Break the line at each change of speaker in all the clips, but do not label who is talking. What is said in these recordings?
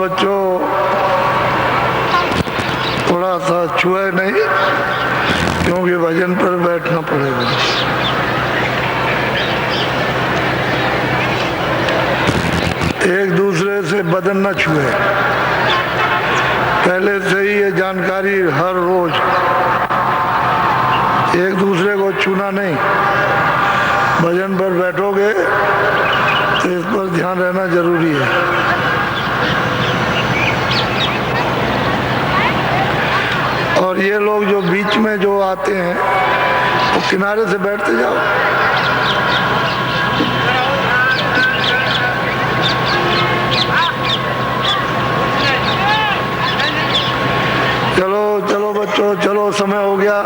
बच्चों थोड़ा सा छुए नहीं, क्योंकि भजन पर बैठना पड़ेगा। एक दूसरे से बदन न छुए, पहले से ही ये जानकारी हर रोज, एक दूसरे को छूना नहीं। भजन पर बैठोगे तो इस पर ध्यान रहना जरूरी है। और ये लोग जो बीच में जो आते हैं वो किनारे से बैठते जाओ। चलो चलो बच्चों, चलो, समय हो गया।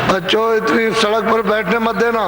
बच्चों इतनी सड़क पर बैठने मत देना।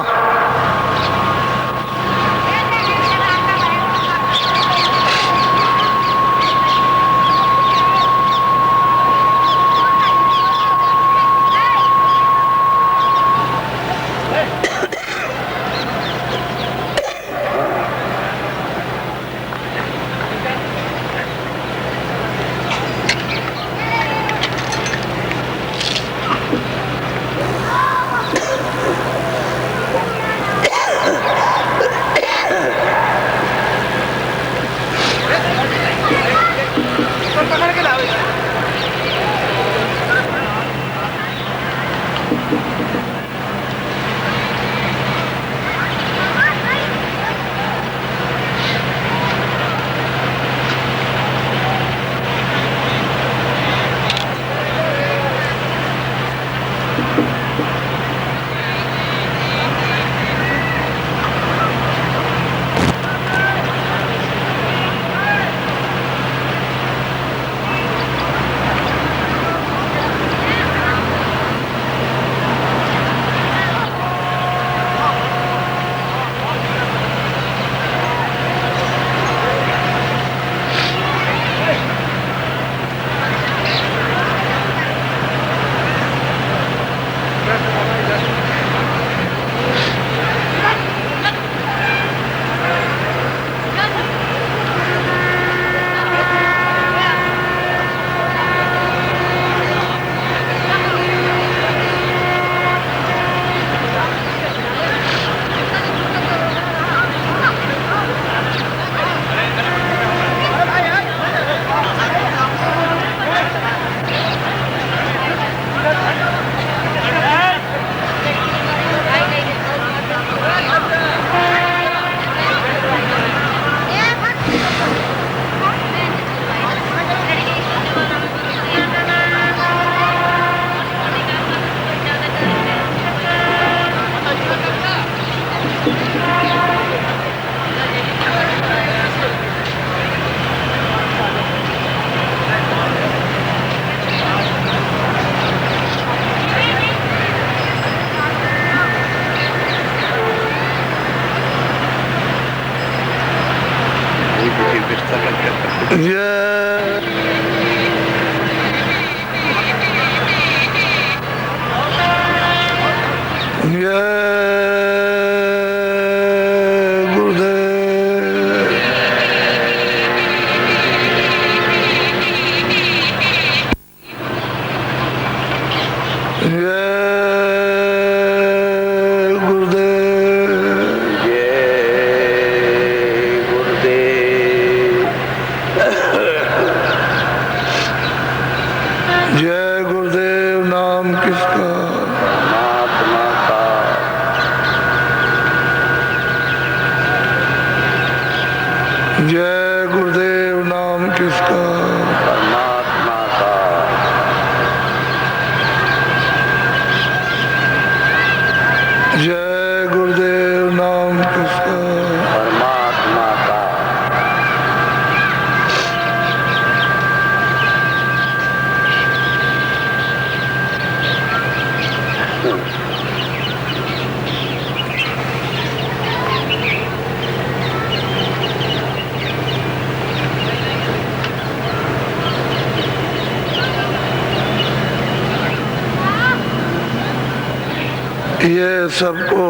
ये सबको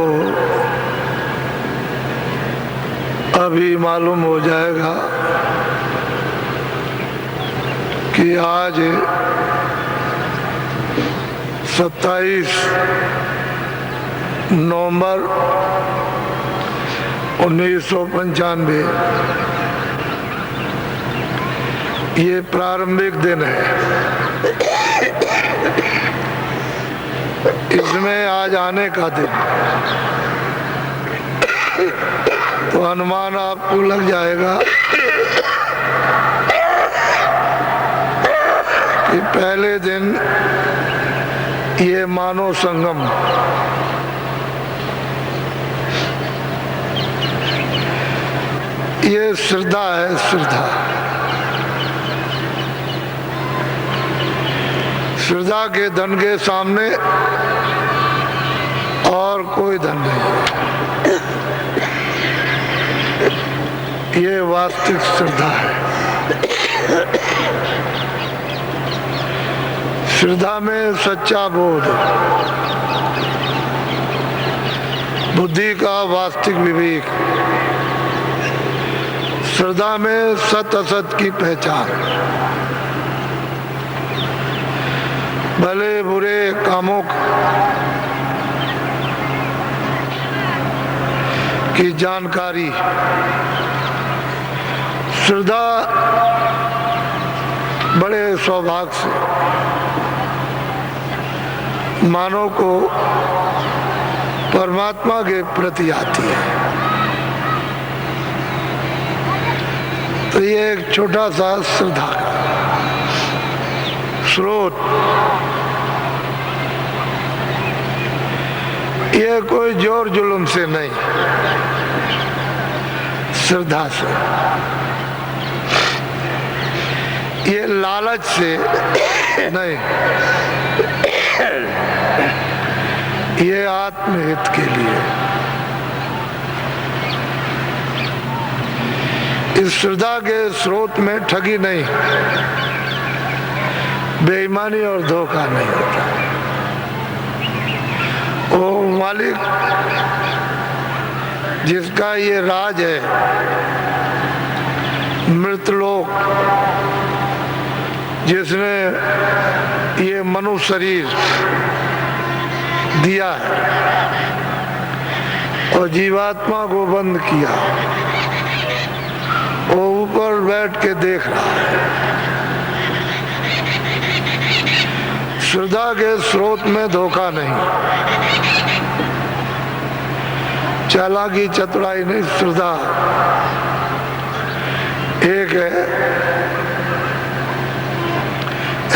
अभी मालूम हो जाएगा कि आज 27 नवंबर 1995 ये प्रारंभिक दिन है। इसमें आज आने का दिन, तो अनुमान आपको लग जाएगा कि पहले दिन ये मानव संगम ये श्रद्धा है। श्रद्धा के धन के सामने और कोई धन नहीं। ये वास्तविक श्रद्धा है। श्रद्धा में सच्चा बोध, बुद्धि का वास्तविक विवेक, श्रद्धा में सत असत की पहचान, भले बुरे कामों की जानकारी। श्रद्धा बड़े सौभाग्य से मानव को परमात्मा के प्रति आती है। तो ये एक छोटा सा श्रद्धा का स्रोत, ये कोई जोर जुल्म से नहीं, श्रद्धा से, ये लालच से नहीं, ये आत्महित के लिए। इस श्रद्धा के स्रोत में ठगी नहीं, बेईमानी और धोखा नहीं होता। वो मालिक जिसका ये राज है, मृतलोक, जिसने ये मनुष्य शरीर दिया है और जीवात्मा को बंद किया, वो ऊपर बैठ के देख रहा है। श्रद्धा के स्रोत में धोखा नहीं, चालाकी चतुराई नहीं। श्रद्धा एक है,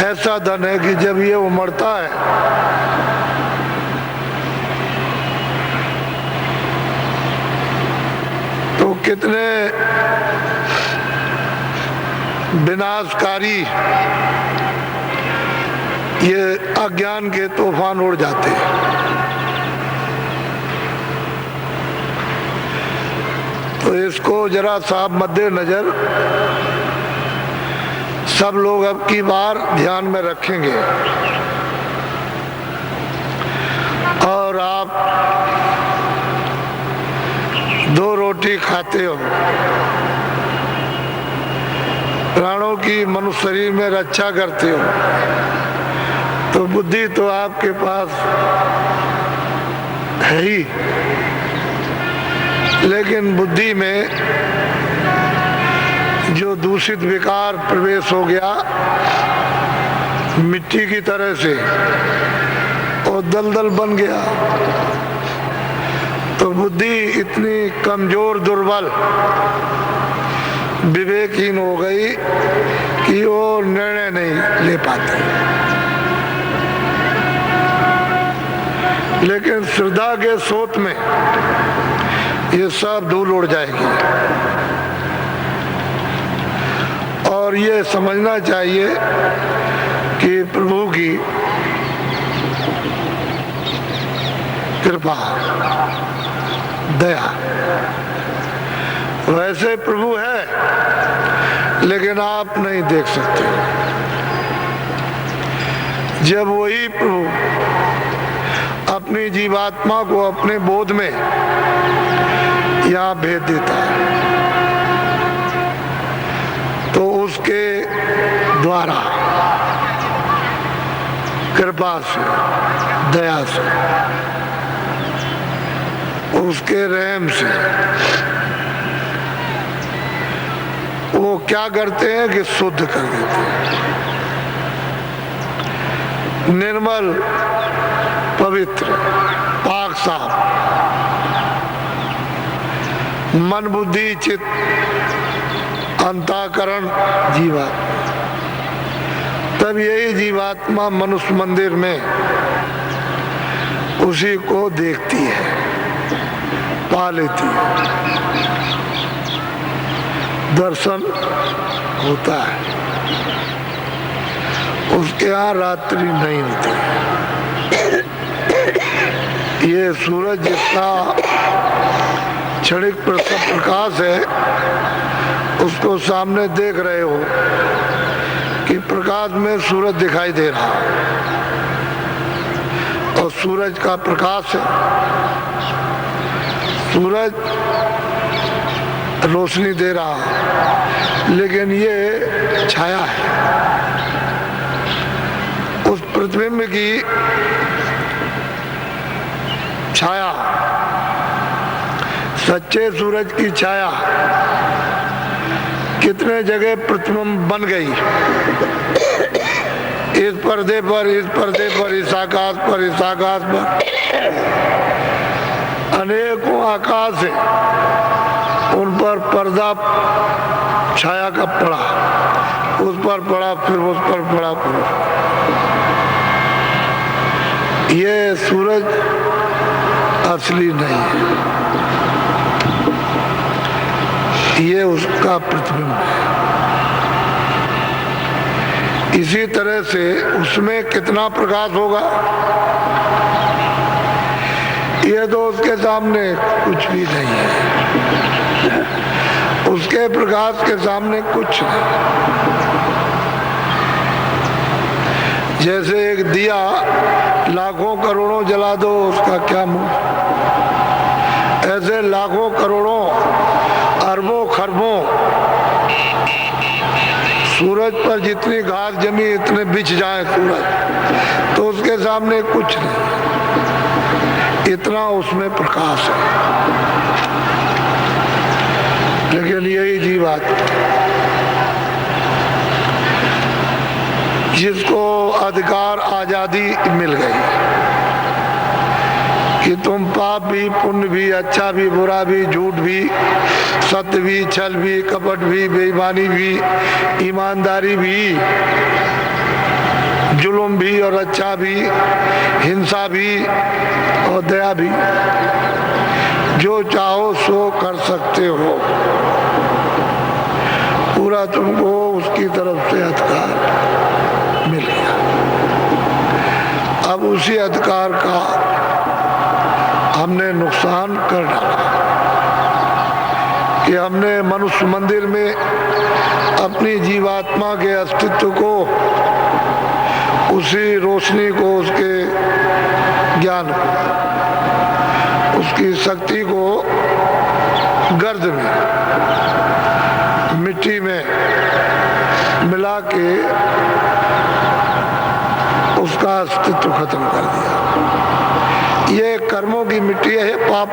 ऐसा धन है कि जब ये उमड़ता है तो कितने विनाशकारी ये अज्ञान के तूफान उड़ जाते हैं। तो इसको जरा साफ मद्देनजर सब लोग अब की बार ध्यान में रखेंगे। और आप 2 रोटी खाते हो, प्राणों की मनुष्य शरीर में रक्षा करते हो, तो बुद्धि तो आपके पास है ही, लेकिन बुद्धि में जो दूषित विकार प्रवेश हो गया मिट्टी की तरह से और दलदल बन गया, तो बुद्धि इतनी कमजोर, दुर्बल, विवेकहीन हो गई कि वो निर्णय नहीं ले पाती। लेकिन श्रद्धा के स्रोत में ये सब धूल उड़ जाएगी। और ये समझना चाहिए कि प्रभु की कृपा, दया, वैसे प्रभु है लेकिन आप नहीं देख सकते। जब वही प्रभु अपनी जीवात्मा को अपने बोध में यहाँ भेज देता है, तो उसके द्वारा कृपा से, दया से, उसके रहम से वो क्या करते हैं कि शुद्ध कर देते हैं, निर्मल, पवित्र, पाक साफ, मन बुद्धि चित्त अंतःकरण जीवात्मा। तब यही जीवात्मा मनुष्य मंदिर में उसी को देखती है, पा लेती है, दर्शन होता है। उसके यहाँ रात्रि नहीं होती। ये सूरज जितना क्षणिक प्रकाश है, उसको सामने देख रहे हो कि प्रकाश में सूरज दिखाई दे रहा है, और सूरज का प्रकाश है, सूरज रोशनी दे रहा है, लेकिन ये छाया है। उस प्रतिबिंब की छाया, सच्चे सूरज की छाया कितने जगह प्रतिबिंब बन गई, इस पर्दे पर, इस पर्दे पर, इस आकाश पर, इस आकाश पर, अनेकों आकाश है, उन पर पर्दा छाया का पड़ा, उस पर पड़ा, फिर उस पर पड़ा, फिर ये सूरज असली नहीं है, ये उसका प्रतिबिंब है। इसी तरह से उसमें कितना प्रकाश होगा, ये तो उसके सामने कुछ भी नहीं है, उसके प्रकाश के सामने कुछ नहीं। जैसे एक दिया लाखों करोड़ों जला दो, उसका क्या मूल्य, ऐसे लाखों करोड़ों अरबों खरबों सूरज पर जितनी घास जमी, इतने बिछ जाए सूरज, तो उसके सामने कुछ नहीं, इतना उसमें प्रकाश है। लेकिन यही जीवात्मा जिसको अधिकार आजादी मिल गई कि तुम पाप भी, पुण्य भी, अच्छा भी, बुरा भी, झूठ भी, सत्य भी, छल भी, कपट भी, बेईमानी भी, ईमानदारी भी, जुल्म भी और अच्छा भी, हिंसा भी और दया भी, जो चाहो सो कर सकते हो। पूरा तुमको उसकी तरफ से अधिकार मिल गया। अब उसी अधिकार का हमने नुकसान कर डाला कि हमने मनुष्य मंदिर में अपनी जीवात्मा के अस्तित्व को, उसी रोशनी को, उसके ज्ञान को, उसकी शक्ति को गर्द में, मिट्टी में मिला के उसका अस्तित्व खत्म कर दिया। ये कर्मों की मिट्टी है, पाप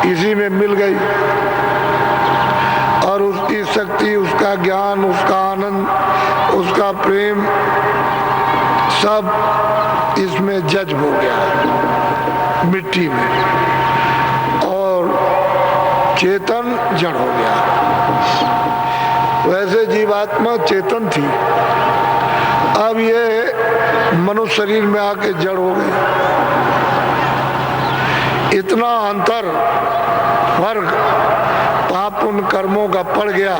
इसी में मिल गई, और उसकी शक्ति, उसका ज्ञान, उसका आनंद, उसका प्रेम सब इसमें जज्ब हो गया मिट्टी में, और चेतन जड़ हो गया। वैसे जीवात्मा चेतन थी, अब ये मनुष्य शरीर में आके जड़ हो गई। इतना अंतर, फर्क पाप उन कर्मों का पड़ गया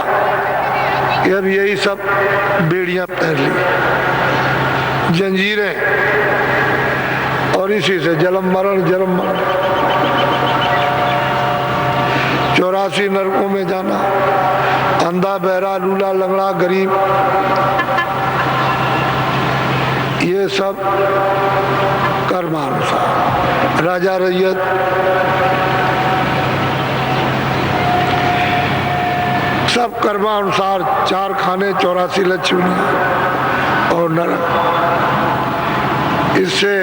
कि अब यही सब बेड़ियां पहन ली, जंजीरें, और इसी से जन्म मरण 84 नरकों में जाना, अंधा, बहरा, लूला, लंगड़ा, गरीब, ये सब कर्मानुसार। राजा रैयत सब कर्मानुसार, 4 खाने 84 लक्ष्मी और नरक। इससे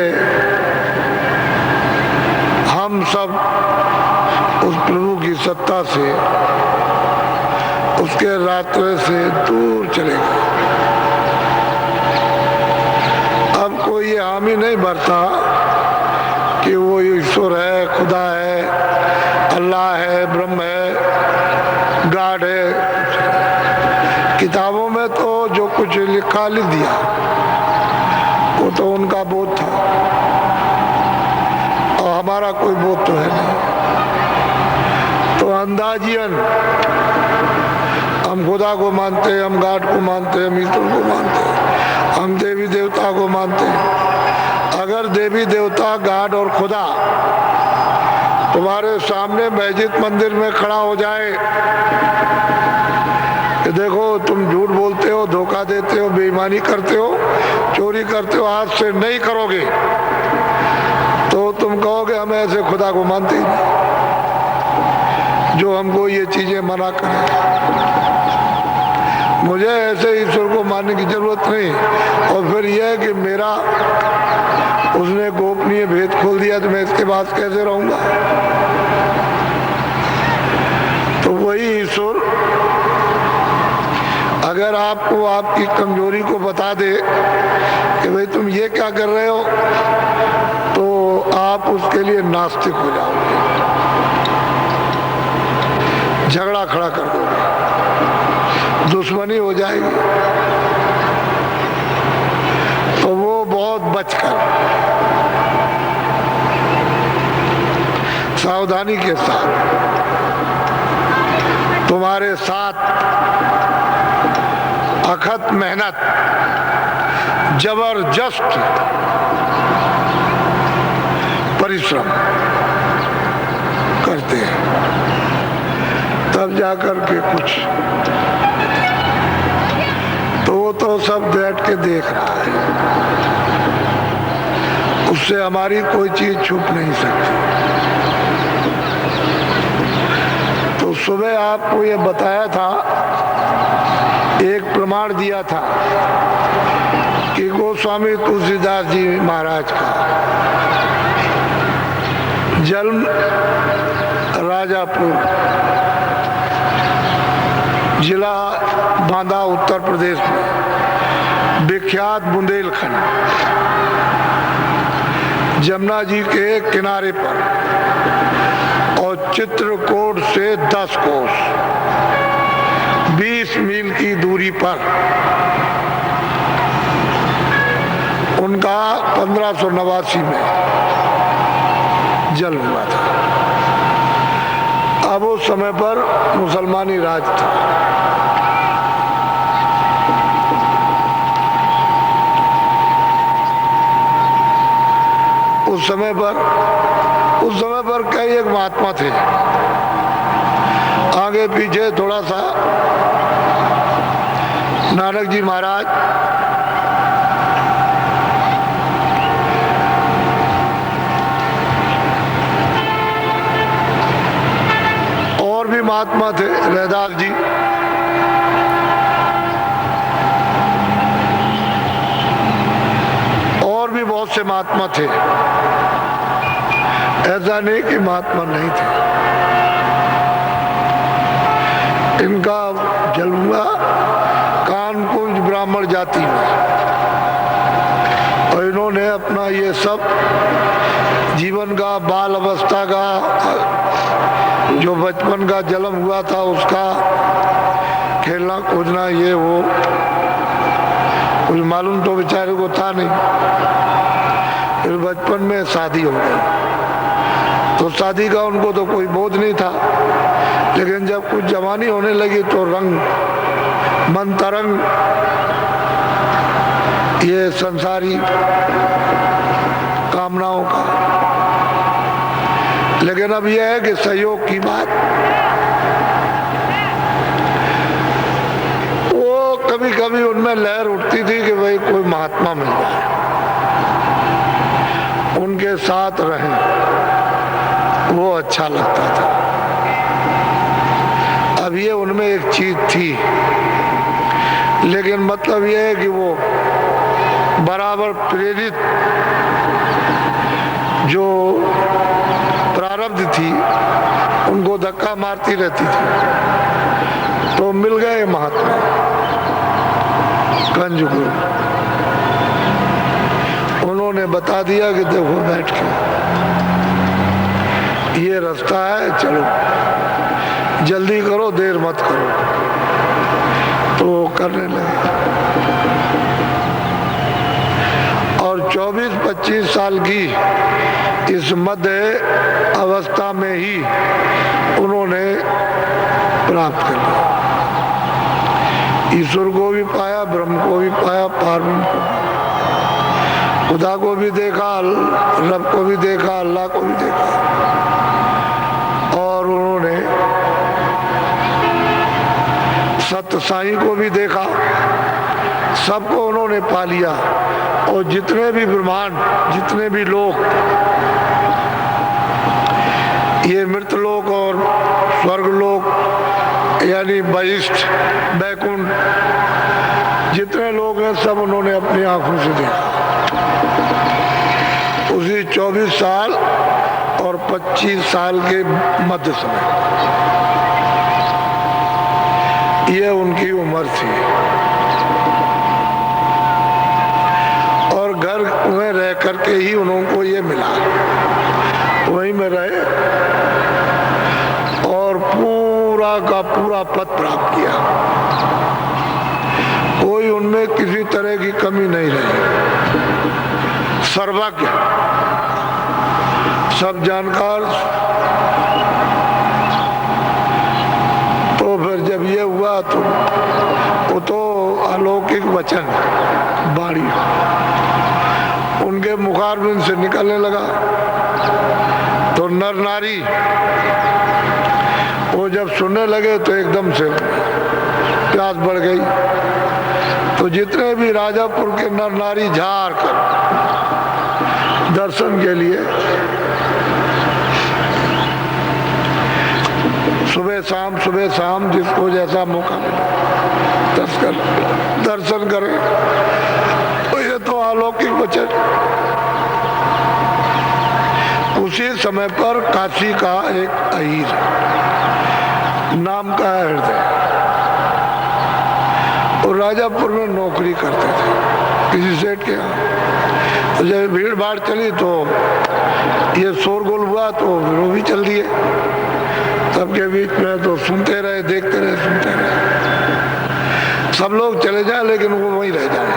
हम सब उस प्रभु की सत्ता से, उसके रास्ते से दूर चले गए। अब कोई ये हामी नहीं भरता कि वो ईश्वर है, खुदा है, अल्लाह है, ब्रह्म है, गॉड है। किताबों में तो जो कुछ लिखा लिख दिया, वो तो उनका बोध था और हमारा कोई बोध तो है नहीं। तो अंदाजियन हम खुदा को मानते हैं, हम गॉड को मानते हैं, हम ईश्वर को मानते हैं, हम देवी देवता को मानते हैं। अगर देवी देवता, गॉड और खुदा तुम्हारे सामने मस्जिद मंदिर में खड़ा हो जाए कि देखो तुम झूठ बोलते हो, धोखा देते हो, बेईमानी करते हो, चोरी करते हो, आज से नहीं करोगे, तो तुम कहोगे हम ऐसे खुदा को मानते ही नहीं जो हमको ये चीजें मना करें। मुझे ऐसे ईश्वर को मानने की जरूरत नहीं। और फिर यह है कि मेरा उसने गोपनीय भेद खोल दिया तो मैं इसके बाद कैसे रहूंगा। तो वही ईश्वर अगर आपको आपकी कमजोरी को बता दे कि भाई तुम ये क्या कर रहे हो, तो आप उसके लिए नास्तिक हो जाओगे, झगड़ा खड़ा कर दोगे, दुश्मनी हो जाएगी। तो वो बहुत बचकर, सावधानी के साथ तुम्हारे साथ अखत मेहनत, जबरदस्त परिश्रम करते हैं, तब जाकर के कुछ। तो वो तो सब बैठ के देख रहा है, उससे हमारी कोई चीज छुप नहीं सकती। तो सुबह आपको ये बताया था, एक प्रमाण दिया था कि गोस्वामी तुलसीदास जी महाराज का जन्म राजापुर, जिला बांदा, उत्तर प्रदेश में, विख्यात बुंदेलखंड, जमुना जी के किनारे पर और चित्रकूट से 10 कोस 20 मील की दूरी पर उनका 1589 में जन्म हुआ था। अब उस समय पर मुसलमानी राज था। उस समय पर कई एक महात्मा थे, आगे पीछे थोड़ा सा नानक जी महाराज, और भी महात्मा थे, रैदास जी, और भी बहुत से महात्मा थे। ऐसा नहीं कि महात्मा नहीं थे। इनका जन्म हुआ कानकुंज ब्राह्मण जाति में, और इन्होंने अपना ये सब जीवन का, बाल अवस्था का, जो बचपन का जन्म हुआ था उसका खेलना कूदना, ये वो कुछ मालूम तो बेचारे को था नहीं। फिर बचपन में शादी हो गई, तो शादी का उनको तो कोई बोध नहीं था। लेकिन जब कुछ जवानी होने लगी तो रंग मन तरंग, ये संसारी कामनाओं का। लेकिन अब यह है कि सहयोग की बात, वो कभी कभी उनमें लहर उठती थी कि भाई कोई महात्मा मिल जाए, उनके साथ रहें, वो अच्छा लगता था। अब ये उनमें एक चीज थी, लेकिन मतलब ये है कि वो बराबर प्रेरित जो प्रारब्ध थी उनको धक्का मारती रहती थी। तो मिल गए महात्मा कंज गुरु, उन्होंने बता दिया कि देखो बैठ के ये रास्ता है, चलो जल्दी करो, देर मत करो। तो करने लगे और 24-25 साल की इस मध्य अवस्था में ही उन्होंने प्राप्त कर लिया। ईश्वर को भी पाया, ब्रह्म को भी पाया, पारब्रह्म को, खुदा को भी देखा, रब को भी देखा, अल्लाह को भी देखा। और उन्होंने सत्य साईं को भी देखा, सबको उन्होंने पा लिया। और जितने भी ब्रह्मांड, जितने भी लोग, ये मृत लोक और स्वर्ग लोक यानी बहिष्ठ बैकुंठ, जितने लोग हैं सब उन्होंने अपनी आंखों से देखा। उसी 24 साल और 25 साल के मध्य समय, ये उनकी उम्र थी। और घर में रह करके ही उनको ये मिला, वहीं में रहे और पूरा का पूरा पद प्राप्त किया। कोई उनमें किसी तरह की कमी नहीं रही, सर्वज्ञ, सब जानकार। तो फिर जब ये हुआ तो वो तो अलौकिक वचन बाणी उनके मुखारबिंद से निकलने लगा। तो नर नारी वो जब सुनने लगे तो एकदम से प्यास बढ़ गई। तो जितने भी राजापुर के नर नारी झाड़ कर दर्शन के लिए सुबह शाम जिसको जैसा मौका मिले दर्शन करें। तो ये तो अलौकिक वचन। उसी समय पर काशी का एक अहीर नाम का हृदय, और राजापुर में नौकरी करते थे किसी सेठ के यहाँ। तो जब भीड़ भाड़ चली तो ये शोरगुल हुआ तो वो भी चल दिए सबके बीच में। तो सुनते रहे, देखते रहे, सुनते रहे। सब लोग चले जाए लेकिन वो वहीं रह जाए,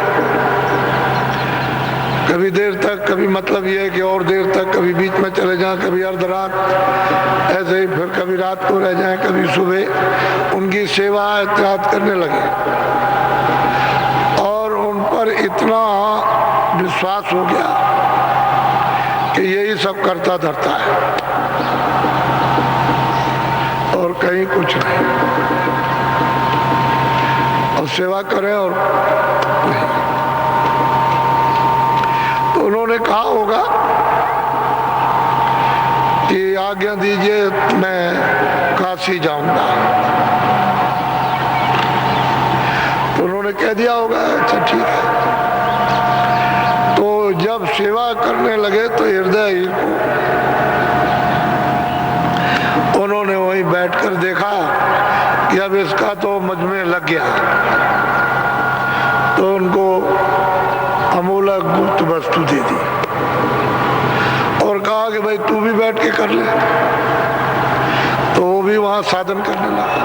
कभी देर तक, कभी मतलब ये है कि और देर तक, कभी बीच में चले जाएं, कभी अर्ध रात, ऐसे ही फिर कभी रात को रह जाएं, कभी सुबह। उनकी सेवा एहतियात करने लगे और उन पर इतना विश्वास हो गया कि यही सब करता धरता है और कहीं कुछ नहीं, और सेवा करें और नहीं। तो उन्होंने कहा होगा कि आज्ञा दीजिए मैं काशी जाऊंगा। तो उन्होंने कह दिया होगा अच्छा ठीक है। तो जब सेवा करने लगे तो हृदय को उन्होंने वहीं बैठकर देखा कि अब इसका तो मुझ में लग गया। तो उनको अमूलक गुप्त वस्तु दे दी और कहा कि भाई तू भी बैठ के कर ले। तो वो भी वहां साधन करने लगा।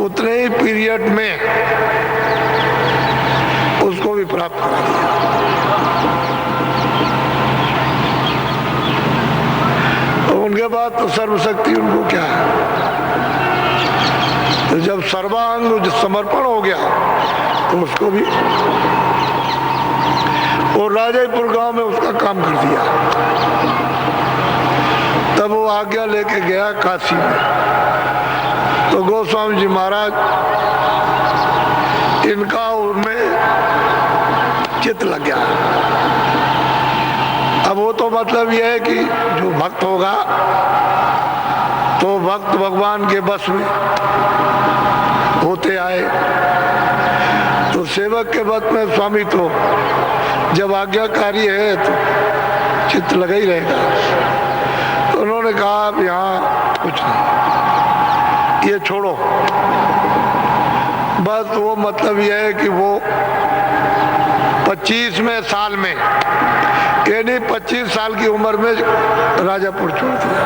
उतने ही पीरियड में उसको भी प्राप्त करा दिया। तो उनके बाद तो सर्वशक्ति उनको क्या है। तो जब सर्वांग समर्पण हो गया तो उसको भी, और राजापुर गांव में उसका काम कर दिया। तब वो आज्ञा लेके गया काशी में। तो गोस्वामी जी महाराज इनका उनमें चित्त लग गया वो तो मतलब यह है कि जो भक्त होगा तो भक्त भगवान के बस में होते आए, तो सेवक के बस में स्वामी तो जब आज्ञाकारी है तो चित्त लगा ही रहेगा। तो उन्होंने कहा अब यहाँ कुछ नहीं, ये छोड़ो। बस वो मतलब यह है कि वो 25वें साल में, यानी 25 साल की उम्र में राजापुर छोड़ दिया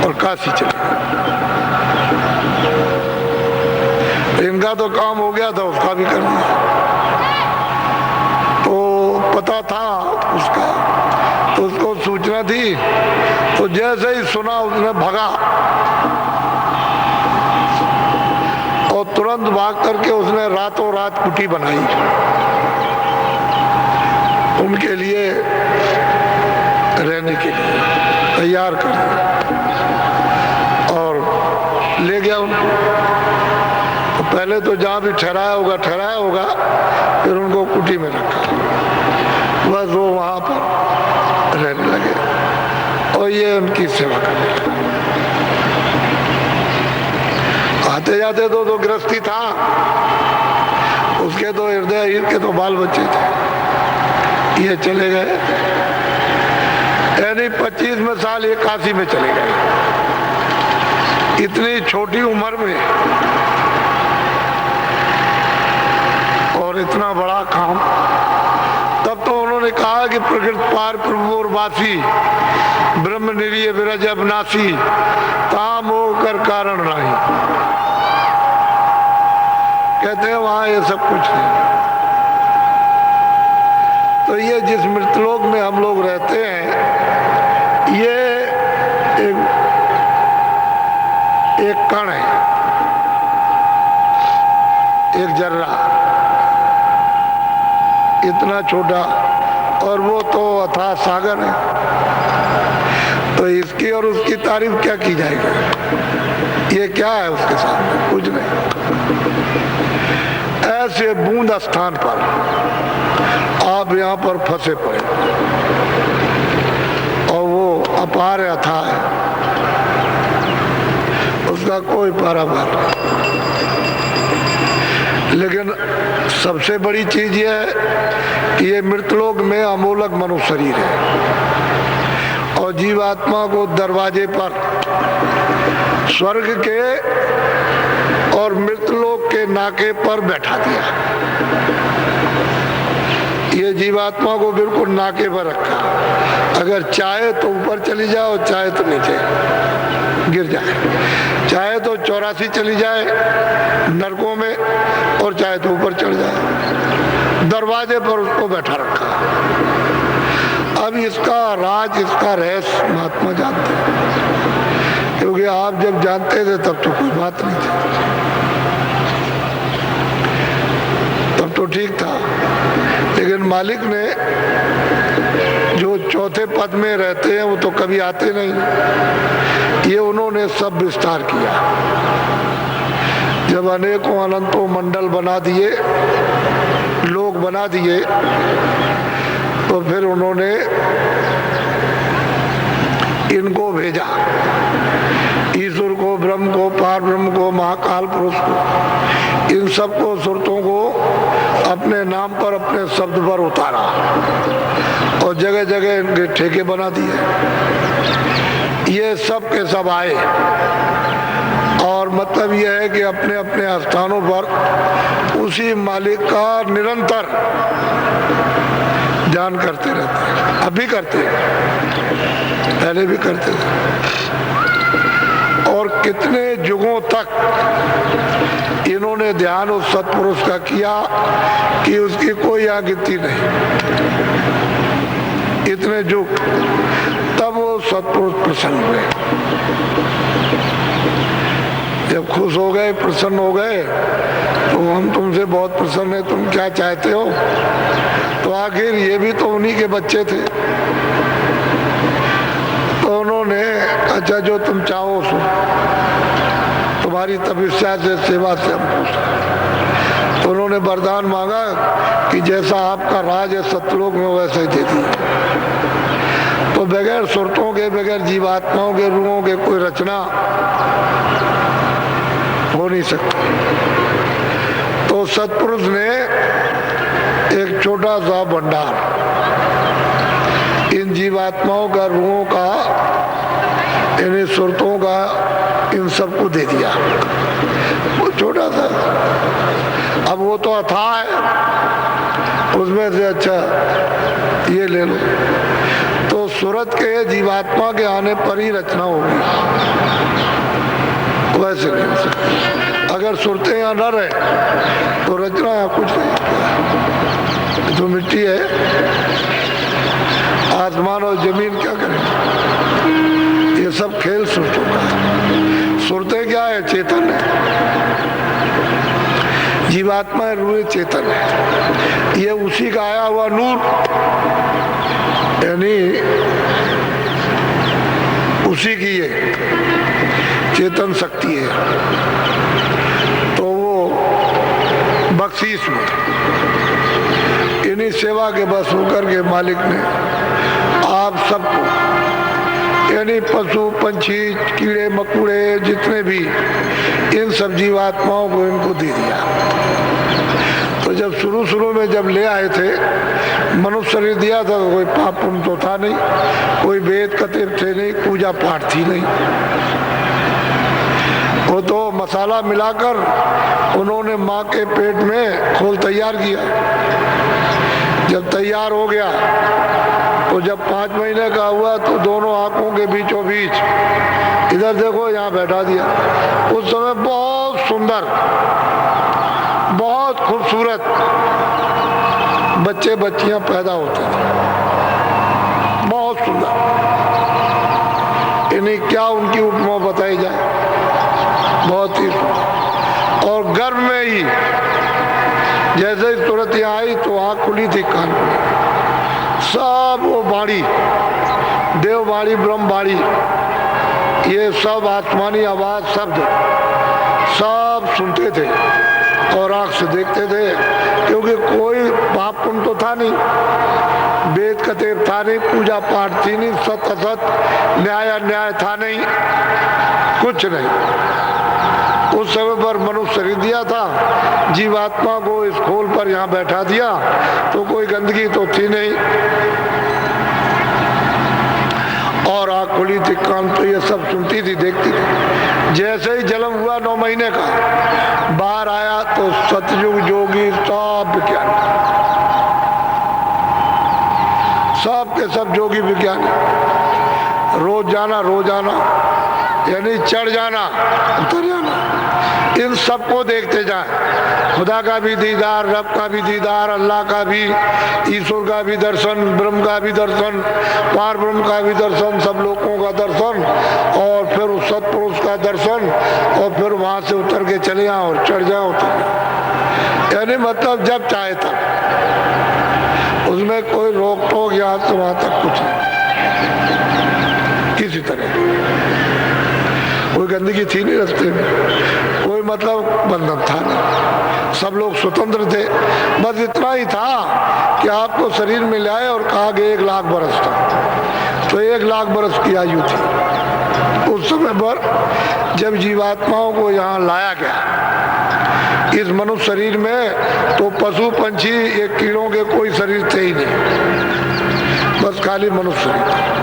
और काशी चले गए। इनका तो काम हो गया था, उसका भी कर दिया। तो पता था उसका, तो उसको सूचना थी, तो जैसे ही सुना उसने भगा और तुरंत भाग करके उसने रातों रात कुटी बनाई उनके लिए, रहने के लिए तैयार कर और ले गया उनको। तो पहले तो जहाँ भी ठहराया होगा, फिर उनको कुटी में रखा, बस वो वहाँ पर रहने लगे और ये उनकी सेवा करने लगे। आते जाते तो गृहस्थी था, उसके तो हृदय के तो बाल बच्चे थे, ये चले गए। यानी 25वें साल ये काशी में चले गए, इतनी छोटी उम्र में और इतना बड़ा काम। तब तो उन्होंने कहा कि प्रकृत पार प्रभु और वासी, ब्रह्म निरीय विरज अविनाशी, ताम होकर कारण नहीं। कहते हैं वहां ये सब कुछ नहीं। तो ये जिस मृतलोक में हम लोग रहते हैं, ये एक कण है, एक जर्रा, इतना छोटा, और वो तो अथाह सागर है। तो इसकी और उसकी तारीफ क्या की जाएगी? ये क्या है उसके सामने? कुछ नहीं। ऐसे बूंद स्थान पर आप यहाँ पर फंसे पड़े और वो अपार अथाह है, उसका कोई पारावार नहीं। लेकिन सबसे बड़ी चीज ये है कि ये मृतलोक में अमोलक मनुष्य शरीर है और जीवात्मा को दरवाजे पर स्वर्ग के और मृतलोक के नाके पर बैठा दिया। ये जीवात्मा को बिल्कुल नाके पर रखा, अगर चाहे तो ऊपर चली जाए और चाहे तो नीचे गिर जाए, चाहे तो 84 चली जाए नरकों में और चाहे तो ऊपर चढ़ जाए, दरवाजे पर उसको बैठा रखा। अब इसका राज, इसका रहस्य महात्मा जानते हैं, क्योंकि आप जब जानते थे तब तो कोई बात नहीं थी, तब तो ठीक था। लेकिन मालिक ने, जो चौथे पद में रहते हैं वो तो कभी आते नहीं, ये उन्होंने सब विस्तार किया। जब अनेकों अनंतों मंडल बना दिए, लोग बना दिए, तो फिर उन्होंने इनको भेजा, ईश्वर को, ब्रह्म को, पार ब्रह्म को, महाकाल पुरुष को, इन सबको, सुरतों को अपने नाम पर, अपने शब्द पर उतारा और जगह जगह इनके ठेके बना दिए। ये सब के सब आए और मतलब यह है कि अपने अपने स्थानों पर उसी मालिक का निरंतर ध्यान करते रहते हैं। अब भी करते हैं, पहले भी करते थे, और कितने युगों तक इन्होंने ध्यान उस सत्पुरुष का किया कि उसकी कोई आगिती नहीं। इतने युग, तब वो सत्पुरुष प्रसन्न हुए। जब खुश हो गए, प्रसन्न हो गए, तो हम तुमसे बहुत प्रसन्न है, तुम क्या चाहते हो? तो आखिर ये भी तो उन्हीं के बच्चे थे। तो उन्होंने अच्छा, जो तुम चाहो सो, तुम्हारी तपस्या से, सेवा से हम खुश हैं। तो उन्होंने वरदान मांगा कि जैसा आपका राज है सतलोक में वैसे ही दे दिया। तो बगैर सुरतों के, बगैर जीवात्माओं के, रूहों के कोई रचना हो नहीं सकती। तो सतपुरुष ने एक छोटा सा भंडार इन जीवात्माओं का, रूहों का, इन सुरतों का, इन सबको दे दिया। वो छोटा सा, अब वो तो अथाह है, उसमें से अच्छा ये ले लो। तो सूरत के, जीवात्मा के आने पर ही रचना होगी, वैसे नहीं हो सकती। अगर सुरतें यहाँ न रहे तो रचना यहाँ कुछ नहीं। जो मिट्टी है, आसमान और जमीन क्या करें? ये सब खेल सुरतों का है। सुरतें क्या है? चेतन है। जीवात्मा है, रूह चेतन है। ये उसी का आया हुआ नूर, यानी उसी की ये चेतन शक्ति है। तो वो बख्शीश में इन्हीं सेवा के बस होकर के मालिक ने आप सबको, यानी पशु पंछी, कीड़े मकोड़े, जितने भी इन सब जीवात्माओं को इनको दे दिया। तो जब शुरू में जब ले आए थे, मनुष्य शरीर दिया था, तो कोई पाप पुण्य तो था नहीं, कोई वेद कथित थे नहीं, पूजा पाठ थी नहीं। वो तो मसाला मिलाकर उन्होंने माँ के पेट में खोल तैयार किया। जब तैयार हो गया तो जब 5 महीने का हुआ तो दोनों आंखों के बीचों बीच, इधर देखो, यहाँ बैठा दिया। उस समय बहुत सुंदर, बहुत खूबसूरत बच्चे बच्चियां पैदा होते थे, बहुत सुंदर। इन्हें क्या उनकी उपमा बताई जाए, बहुत ही सुंदर। और गर्भ में ही जैसे ही तुरंत यहाँ आई तो आँख खुली थी, कान खुली, सब वो बाणी, देव बाणी, ब्रह्म बाणी, ये सब आसमानी आवाज, शब्द सब सुनते थे और आंख से देखते थे। क्योंकि कोई पाप पुण्य तो था नहीं, वेद कतेब था नहीं, पूजा पाठ थी नहीं, सत असत, न्याय अन्याय था नहीं, कुछ नहीं। उस समय पर मनुष्य शरीर दिया था, जीवात्मा को इस खोल पर यहाँ बैठा दिया, तो कोई गंदगी तो थी नहीं, और आँख खुली थी, कान तो ये सब सुनती थी, देखती थी। जैसे ही जन्म हुआ 9 महीने का, बाहर आया तो सतयुग जोगी सब विज्ञान, सब के सब जोगी विज्ञान, रोज जाना, यानी चढ़ जाना, उतर जाना, इन सबको देखते जाए। खुदा का भी दीदार, रब का भी दीदार, अल्लाह का भी, ईश्वर का भी दर्शन, ब्रह्म का भी दर्शन, पार ब्रह्म का भी दर्शन, सब लोगों का दर्शन, और फिर उस सत्पुरुष का दर्शन, और फिर वहां से उतर के चले आओ और चढ़ जाओ, उतर। यानी मतलब जब चाहे तब, उसमें कोई रोक टोक यहाँ से वहां तक कुछ नहीं, किसी तरह कोई गंदगी थी नहीं रास्ते में, कोई मतलब बंधन था नहीं, सब लोग स्वतंत्र थे। बस इतना ही था कि आपको शरीर में लाए और कहा कि 1 लाख बरस था, तो 1 लाख बरस की आयु थी उस समय पर। जब जीवात्माओं को यहाँ लाया गया इस मनुष्य शरीर में, तो पशु पंछी, ये कीड़ों के कोई शरीर थे ही नहीं, बस खाली मनुष्य शरीर।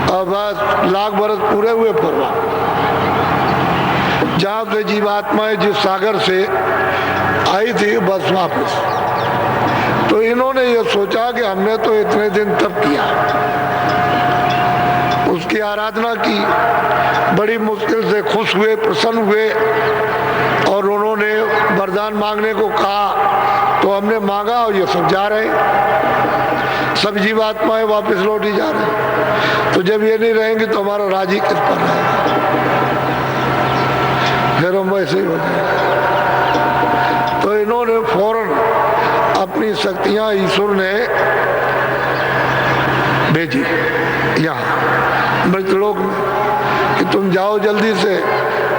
अब बस 1 लाख बरस पूरे हुए पर जहाँ से जीवात्माएं जिस सागर से आई थी, बस वापस। तो इन्होंने ये सोचा कि हमने तो इतने दिन तप किया, उसकी आराधना की, बड़ी मुश्किल से खुश हुए, प्रसन्न हुए, और उन्होंने वरदान मांगने को कहा, तो हमने मांगा और ये सब जा रहे, सब जीवात्माएं वापस लौटी जा रहे। तो जब ये नहीं रहेंगे तो हमारा राज ही किस पर रहेगा, फिर हम वैसे ही हो जाए। तो इन्होंने फौरन अपनी शक्तियां ईश्वर ने भेजी यहाँ मृतलोक में कि तुम जाओ जल्दी से।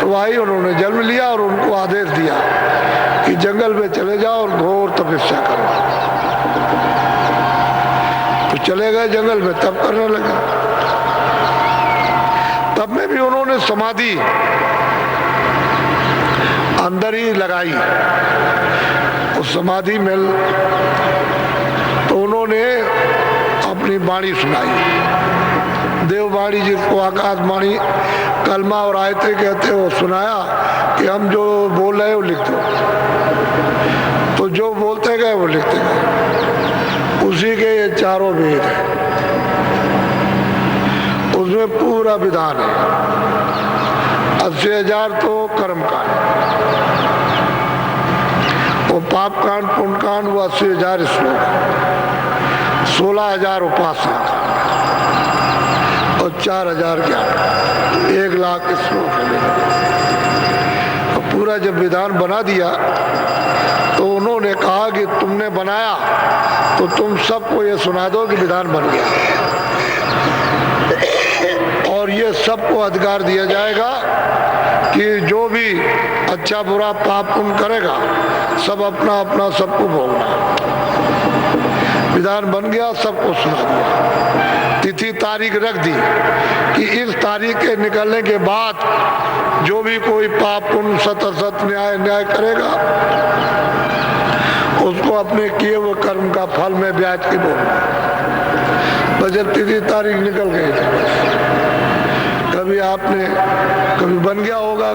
तो वही उन्होंने जन्म लिया और उनको आदेश दिया जंगल में चले जाओ और घोर तपस्या करो। तो चले गए जंगल में, तप करने लगे। तब में भी उन्होंने समाधि अंदर ही लगाई। उस समाधि में तो उन्होंने अपनी वाणी सुनाई, देववाणी, जिसको आकाशवाणी, कलमा और आयतें कहते हो, सुनाया कि हम जो बोल रहे हो लिख दो। तो जो बोलते गए वो लिखते गए। उसी के ये चारों वेद हैं, उसमें पूरा विधान है। 80,000 तो कर्म कांड, वो पाप कांड, पुण्य कांड, वो 80,000 श्लोक, 16,000 उपासना और 4,000 ज्ञान, 1,00,000 श्लोक है। पूरा जब विधान बना दिया तो उन्होंने कहा कि तुमने बनाया तो तुम सबको ये सुना दो कि विधान बन गया, और ये सबको अधिकार दिया जाएगा कि जो भी अच्छा बुरा पाप पुण्य करेगा सब अपना अपना सबको भोगना। विधान बन गया, सबको सुना दिया। तिथि तारीख रख दी कि इस तारीख के निकलने के बाद जो भी कोई पाप पुण्य सत असत न्याय करेगा उसको अपने किए हुए कर्म का फल में ब्याज की बोलना। बस जब तिथि तारीख निकल गई थी, कभी आपने कभी बन गया होगा,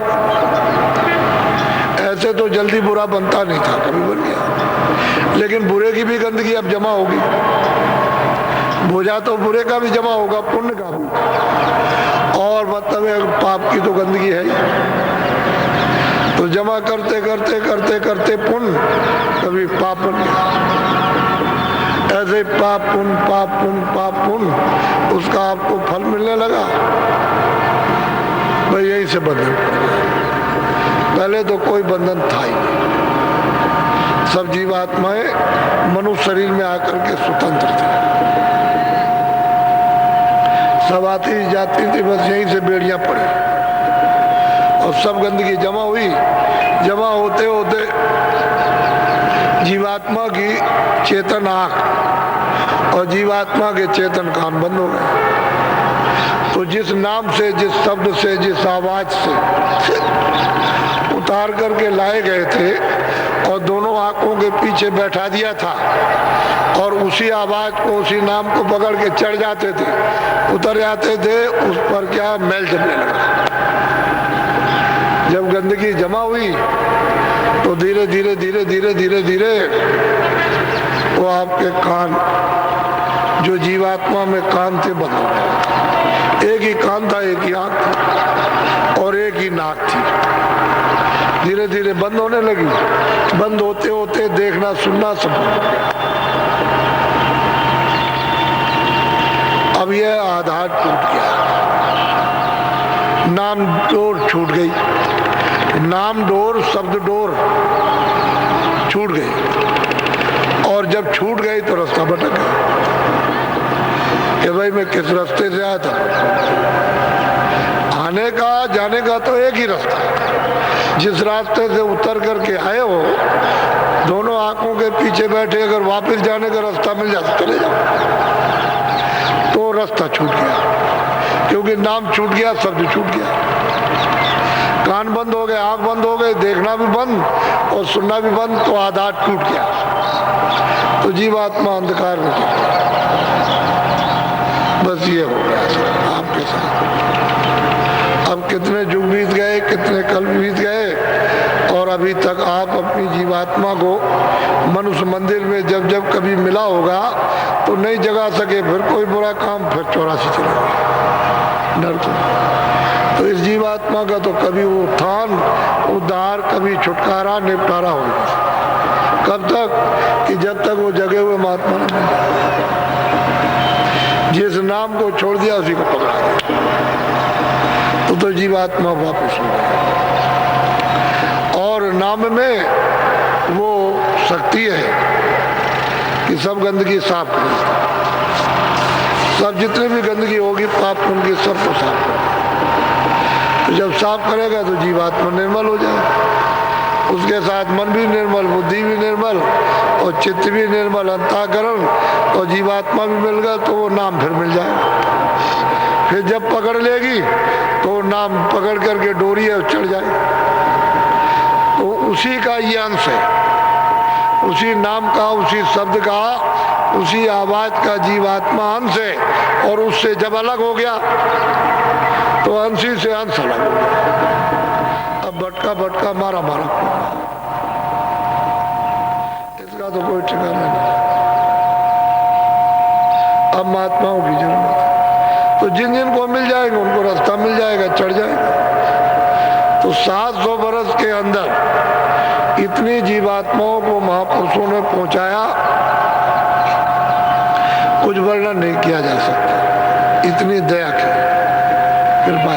ऐसे तो जल्दी बुरा बनता नहीं था, कभी बन गया। लेकिन बुरे की भी गंदगी अब जमा होगी, बोझा तो बुरे का भी जमा होगा, पुण्य का भी, और मतलब पाप की तो गंदगी है ही। तो जमा करते करते करते करते पुण्य कभी पाप बन गया। ऐसे पाप पुण्य पाप पुण्य पाप पुण्य, उसका आपको फल मिलने लगा। भाई यही से बंधन, पहले तो कोई बंधन था ही नहीं। सब जीवात्माएं मनुष्य शरीर में आकर के स्वतंत्र थे, सब आती जाती थी, बस यहीं से बेड़ियां पड़ी और सब गंदगी जमा हुई। जमा होते होते जीवात्मा की चेतन आँख और जीवात्मा के चेतन कान बंद हो गए। तो जिस नाम से, जिस शब्द से, जिस आवाज से उतार करके लाए गए थे और दोनों आंखों के पीछे बैठा दिया था, और उसी आवाज को, उसी नाम को पकड़ के चढ़ जाते थे, उतर जाते थे, उस पर क्या मैल जमने लगा। जब गंदगी जमा हुई तो धीरे धीरे धीरे धीरे धीरे धीरे वो आपके कान, जो जीवात्मा में कान थे, बंद हो गए। एक ही कान था, एक ही आंख थी और एक ही नाक थी। धीरे धीरे बंद होने लगी। बंद होते होते देखना सुनना सब। अब यह आधार टूट गया, नाम डोर छूट गई, नाम डोर, शब्द डोर छूट गई। और जब छूट गई तो रास्ता भटक गया कि भाई मैं किस रास्ते से आया था। आने का जाने का तो एक ही रास्ता है। जिस रास्ते से उतर करके आए हो, दोनों आंखों के पीछे बैठे अगर वापस जाने का रास्ता मिल जाता चले जाओ। तो रास्ता छूट गया, क्योंकि नाम छूट गया, शब्द छूट गया, कान बंद हो गए, आंख बंद हो गए, देखना भी बंद और सुनना भी बंद। तो आधार टूट गया, तो जीवात्मा अंधकार में गिर गया। बस ये हो गया आपके साथ। अब कितने युग बीत गए, कितने कल बीत गए, और अभी तक आप अपनी जीवात्मा को मनुष्य मंदिर में जब जब कभी मिला होगा तो नहीं जगा सके, फिर कोई बुरा काम, फिर 84 चले गए। डर तो इस जीवात्मा का तो कभी उत्थान उद्धार, कभी छुटकारा निपटारा होगा। कब तक? कि जब तक वो जगे हुए महात्मा ने मिल जाए। जिस नाम को छोड़ दिया उसी को पकड़ा दिया, तो जीवात्मा वापस हो गया। और नाम में वो शक्ति है कि सब गंदगी साफ करे, सब जितने भी गंदगी होगी पाप उनकी सबको साफ करे। तो जब साफ करेगा तो जीवात्मा निर्मल हो जाएगा। उसके साथ मन भी निर्मल, बुद्धि भी निर्मल और चित्त भी निर्मल, अंतःकरण और जीवात्मा भी मिल गया, तो वो नाम फिर मिल जाएगा। फिर जब पकड़ लेगी तो नाम पकड़ करके डोरी है चढ़ जाएगी। तो उसी का ये अंश है, उसी नाम का, उसी शब्द का, उसी आवाज का जीवात्मा अंश है। और उससे जब अलग हो गया तो अंशी से अंश अलग हो गया। अब भटका भटका मारा मारा, इसका तो कोई ठिकाना नहीं। अब महात्माओं की जरूरत है, तो जिन जिन को मिल जाएगा उनको रास्ता मिल जाएगा, चढ़ जाएगा। तो 700 वर्ष के अंदर इतनी जीवात्माओं को महापुरुषों ने पहुंचाया, कुछ वर्णन नहीं किया जा सकता। इतनी दया की कृपा,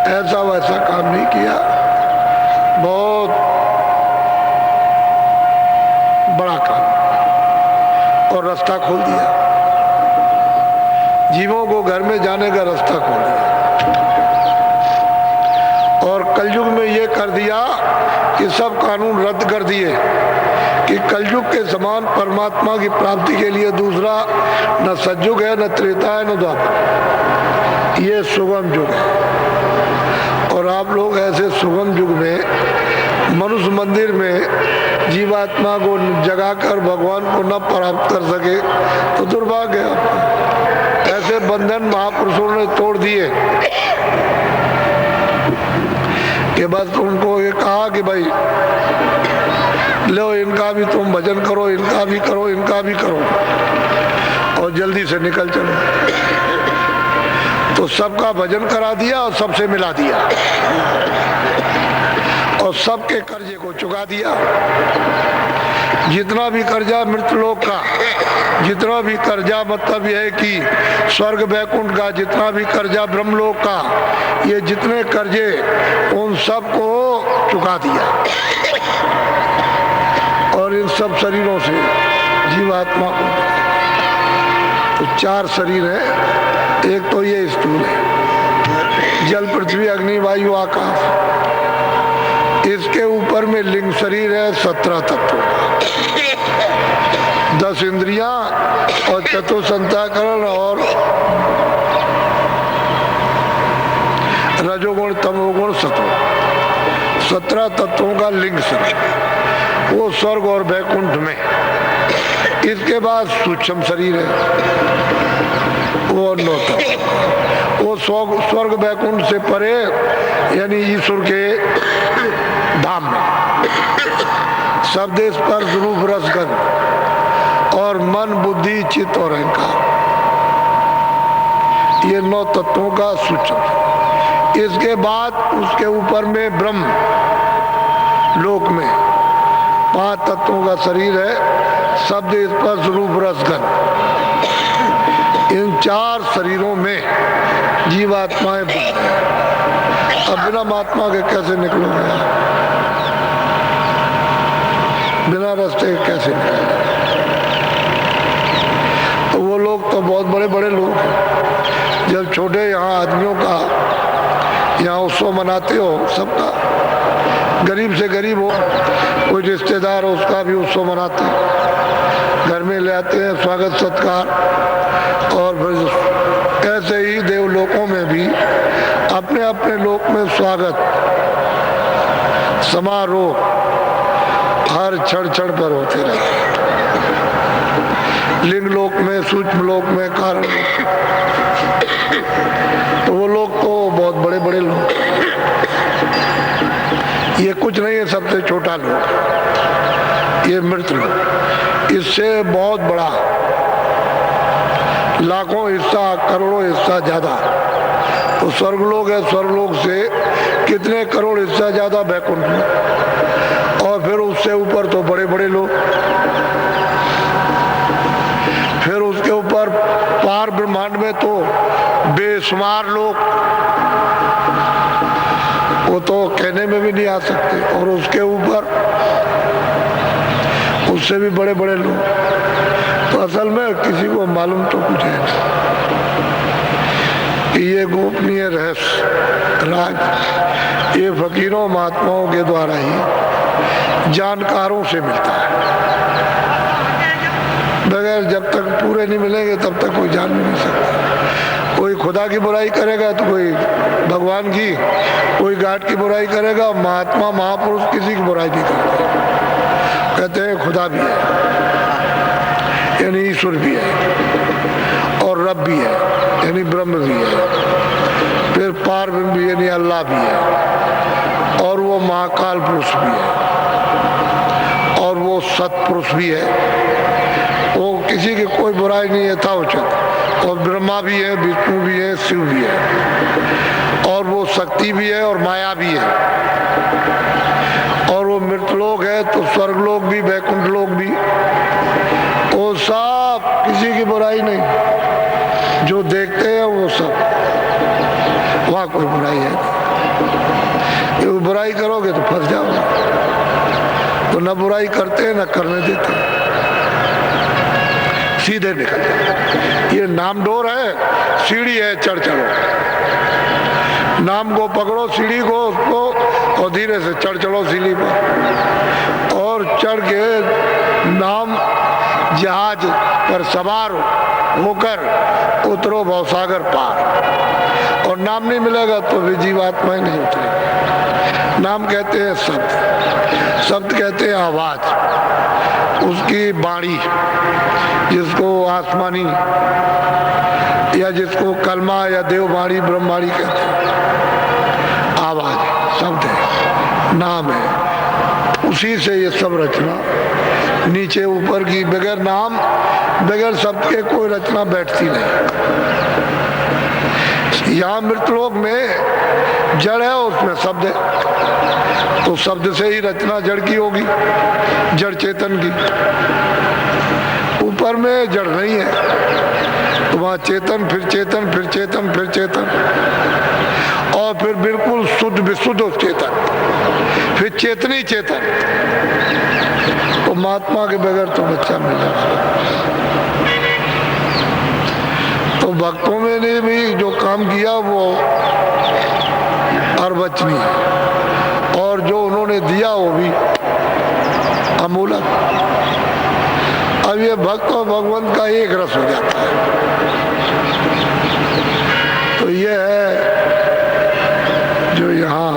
ऐसा वैसा काम नहीं किया, बहुत बड़ा काम, और रास्ता खोल दिया, जीवों को घर में जाने का रास्ता खोल दिया। और कलयुग में ये कर दिया कि सब कानून रद्द कर दिए कि कलयुग के समान परमात्मा की प्राप्ति के लिए दूसरा न सतयुग है, न त्रेता है, न द्वापर, ये सुगम युग है। और आप लोग ऐसे सुगम युग में मनुष्य मंदिर में जीवात्मा को जगाकर भगवान को न प्राप्त कर सके तो दुर्भाग्य है आपका। ऐसे बंधन महापुरुषों ने तोड़ दिए कि बस उनको ये कहा कि भाई लो, इनका भी तुम भजन करो, इनका भी करो, इनका भी करो, और जल्दी से निकल चलो। तो सबका भजन करा दिया और सबसे मिला दिया और सबके कर्जे को चुका दिया। जितना भी कर्जा मृतलोक का, जितना भी कर्जा मतलब यह है कि स्वर्ग वैकुंठ का, जितना भी कर्जा ब्रह्मलोक का, ये जितने कर्जे उन सबको चुका दिया। और इन सब शरीरों से जीवात्मा को, तो 4 शरीर है। एक तो ये स्थूल है, जल पृथ्वी अग्नि वायु आकाश। इसके ऊपर में लिंग शरीर है 17 तत्वों, 10 इंद्रियां और चतुसंताकरण और रजोगुण तमोगुण सत्व, 17 तत्वों का लिंग शरीर, वो स्वर्ग और वैकुंठ में। इसके बाद सूक्ष्म शरीर है, वो 9 तत्व, वो स्वर्ग वैकुंठ से परे यानी ईश्वर के धाम में। शब्द स्पर्श रूप रस गंध और मन बुद्धि चित्त और अहंकार, ये 9 तत्वों का सूक्ष्म। इसके बाद उसके ऊपर में ब्रह्म लोक में 5 तत्वों का शरीर है, शब्द स्पर्श रूप रस गंध। इन 4 शरीरों में जीवात्माएं। अब बिना महात्मा के कैसे निकलोगे, बिना रास्ते के कैसे निकलोगे? तो वो लोग तो बहुत बड़े बड़े लोग हैं। जब छोटे यहाँ आदमियों का यहाँ उत्सव मनाते हो, सबका, गरीब से गरीब हो, कोई रिश्तेदार हो, उसका भी उत्सव मनाते हैं, घर में ले आते हैं, स्वागत सत्कार। और फिर ऐसे ही देवलोकों में भी अपने अपने लोक में स्वागत समारोह हर क्षण क्षण पर होते रहते। लिंग लोक में, सूक्ष्म लोक में, कारण। तो वो लोग तो बहुत बड़े बड़े लोग, ये कुछ नहीं है, सबसे छोटा लोग, ये मृत लोग। इससे बहुत बड़ा, लाखों हिस्सा, करोड़ों हिस्सा ज्यादा तो स्वर्गलोक है। स्वर्गलोक से कितने करोड़ हिस्सा ज्यादा वैकुंठ में, और फिर उससे ऊपर तो बड़े बड़े लोग। फिर उसके ऊपर पार ब्रह्मांड में तो बेशुमार लोग, वो तो कहने में भी नहीं आ सकते। और उसके ऊपर उससे भी बड़े बड़े लोग। तो असल में किसी को मालूम तो कुछ है। कि ये गोपनीय रहस्य राज ये फकीरों महात्माओं के द्वारा ही जानकारों से मिलता है। बगैर जब तक पूरे नहीं मिलेंगे तब तक कोई जान नहीं सकता। कोई खुदा की बुराई करेगा तो कोई भगवान की, कोई गाट की बुराई करेगा। महात्मा महापुरुष किसी की बुराई नहीं करते, कहते हैं खुदा भी है यानी ईश्वर भी है, और रब भी है यानी ब्रह्म भी है, फिर पारब्रह्म भी यानी अल्लाह भी है, और वो महाकाल पुरुष भी है, और वो सतपुरुष भी है। वो किसी की कोई बुराई नहीं है था उचित। और ब्रह्मा भी है, विष्णु भी है, शिव भी है, और वो शक्ति भी है और माया भी है। और वो मृतलोक है तो स्वर्गलोक भी, वैकुंठ लोक भी, वो सब किसी की बुराई नहीं। जो देखते हैं वो सब, वहाँ कोई बुराई है। ये बुराई करोगे तो फंस जाओगे। तो न बुराई करते न करने देते, सीधे निकल जाओ। ये नाम डोर है, सीढ़ी है, चढ़ चलो। नाम को पकड़ो, सीढ़ी को, उसको, और धीरे से चढ़ चलो सीढ़ी पर। और चढ़ के नाम जहाज पर सवार होकर उतरो भवसागर पार। और नाम नहीं मिलेगा तो भी जीवात्मा नहीं उतरेगी। नाम कहते हैं शब्द, शब्द कहते हैं आवाज, उसकी वाणी, जिसको आसमानी या जिसको कलमा या देववाणी ब्रह्मवाणी कहते हैं। आवाज शब्द है, नाम है, उसी से ये सब रचना नीचे ऊपर की बगैर नाम बगैर शब्द के कोई रचना बैठती नहीं। यहाँ मृतलोक में जड़ है, उसमें शब्द है, तो शब्द से ही रचना जड़ की होगी, जड़ चेतन की। ऊपर में जड़ नहीं है तो वहाँ चेतन, फिर चेतन, फिर चेतन, फिर चेतन, और फिर बिल्कुल शुद्ध विशुद्ध चेतन, फिर चेतनी चेतन। तो महात्मा के बगैर तो बच्चा मिल जाता। तो भक्तों में ने भी जो काम किया वो अर्वचनीय, और जो उन्होंने दिया वो भी अमूलक। अब ये भक्त और भगवंत का एक रस हो जाता है। तो ये है जो यहाँ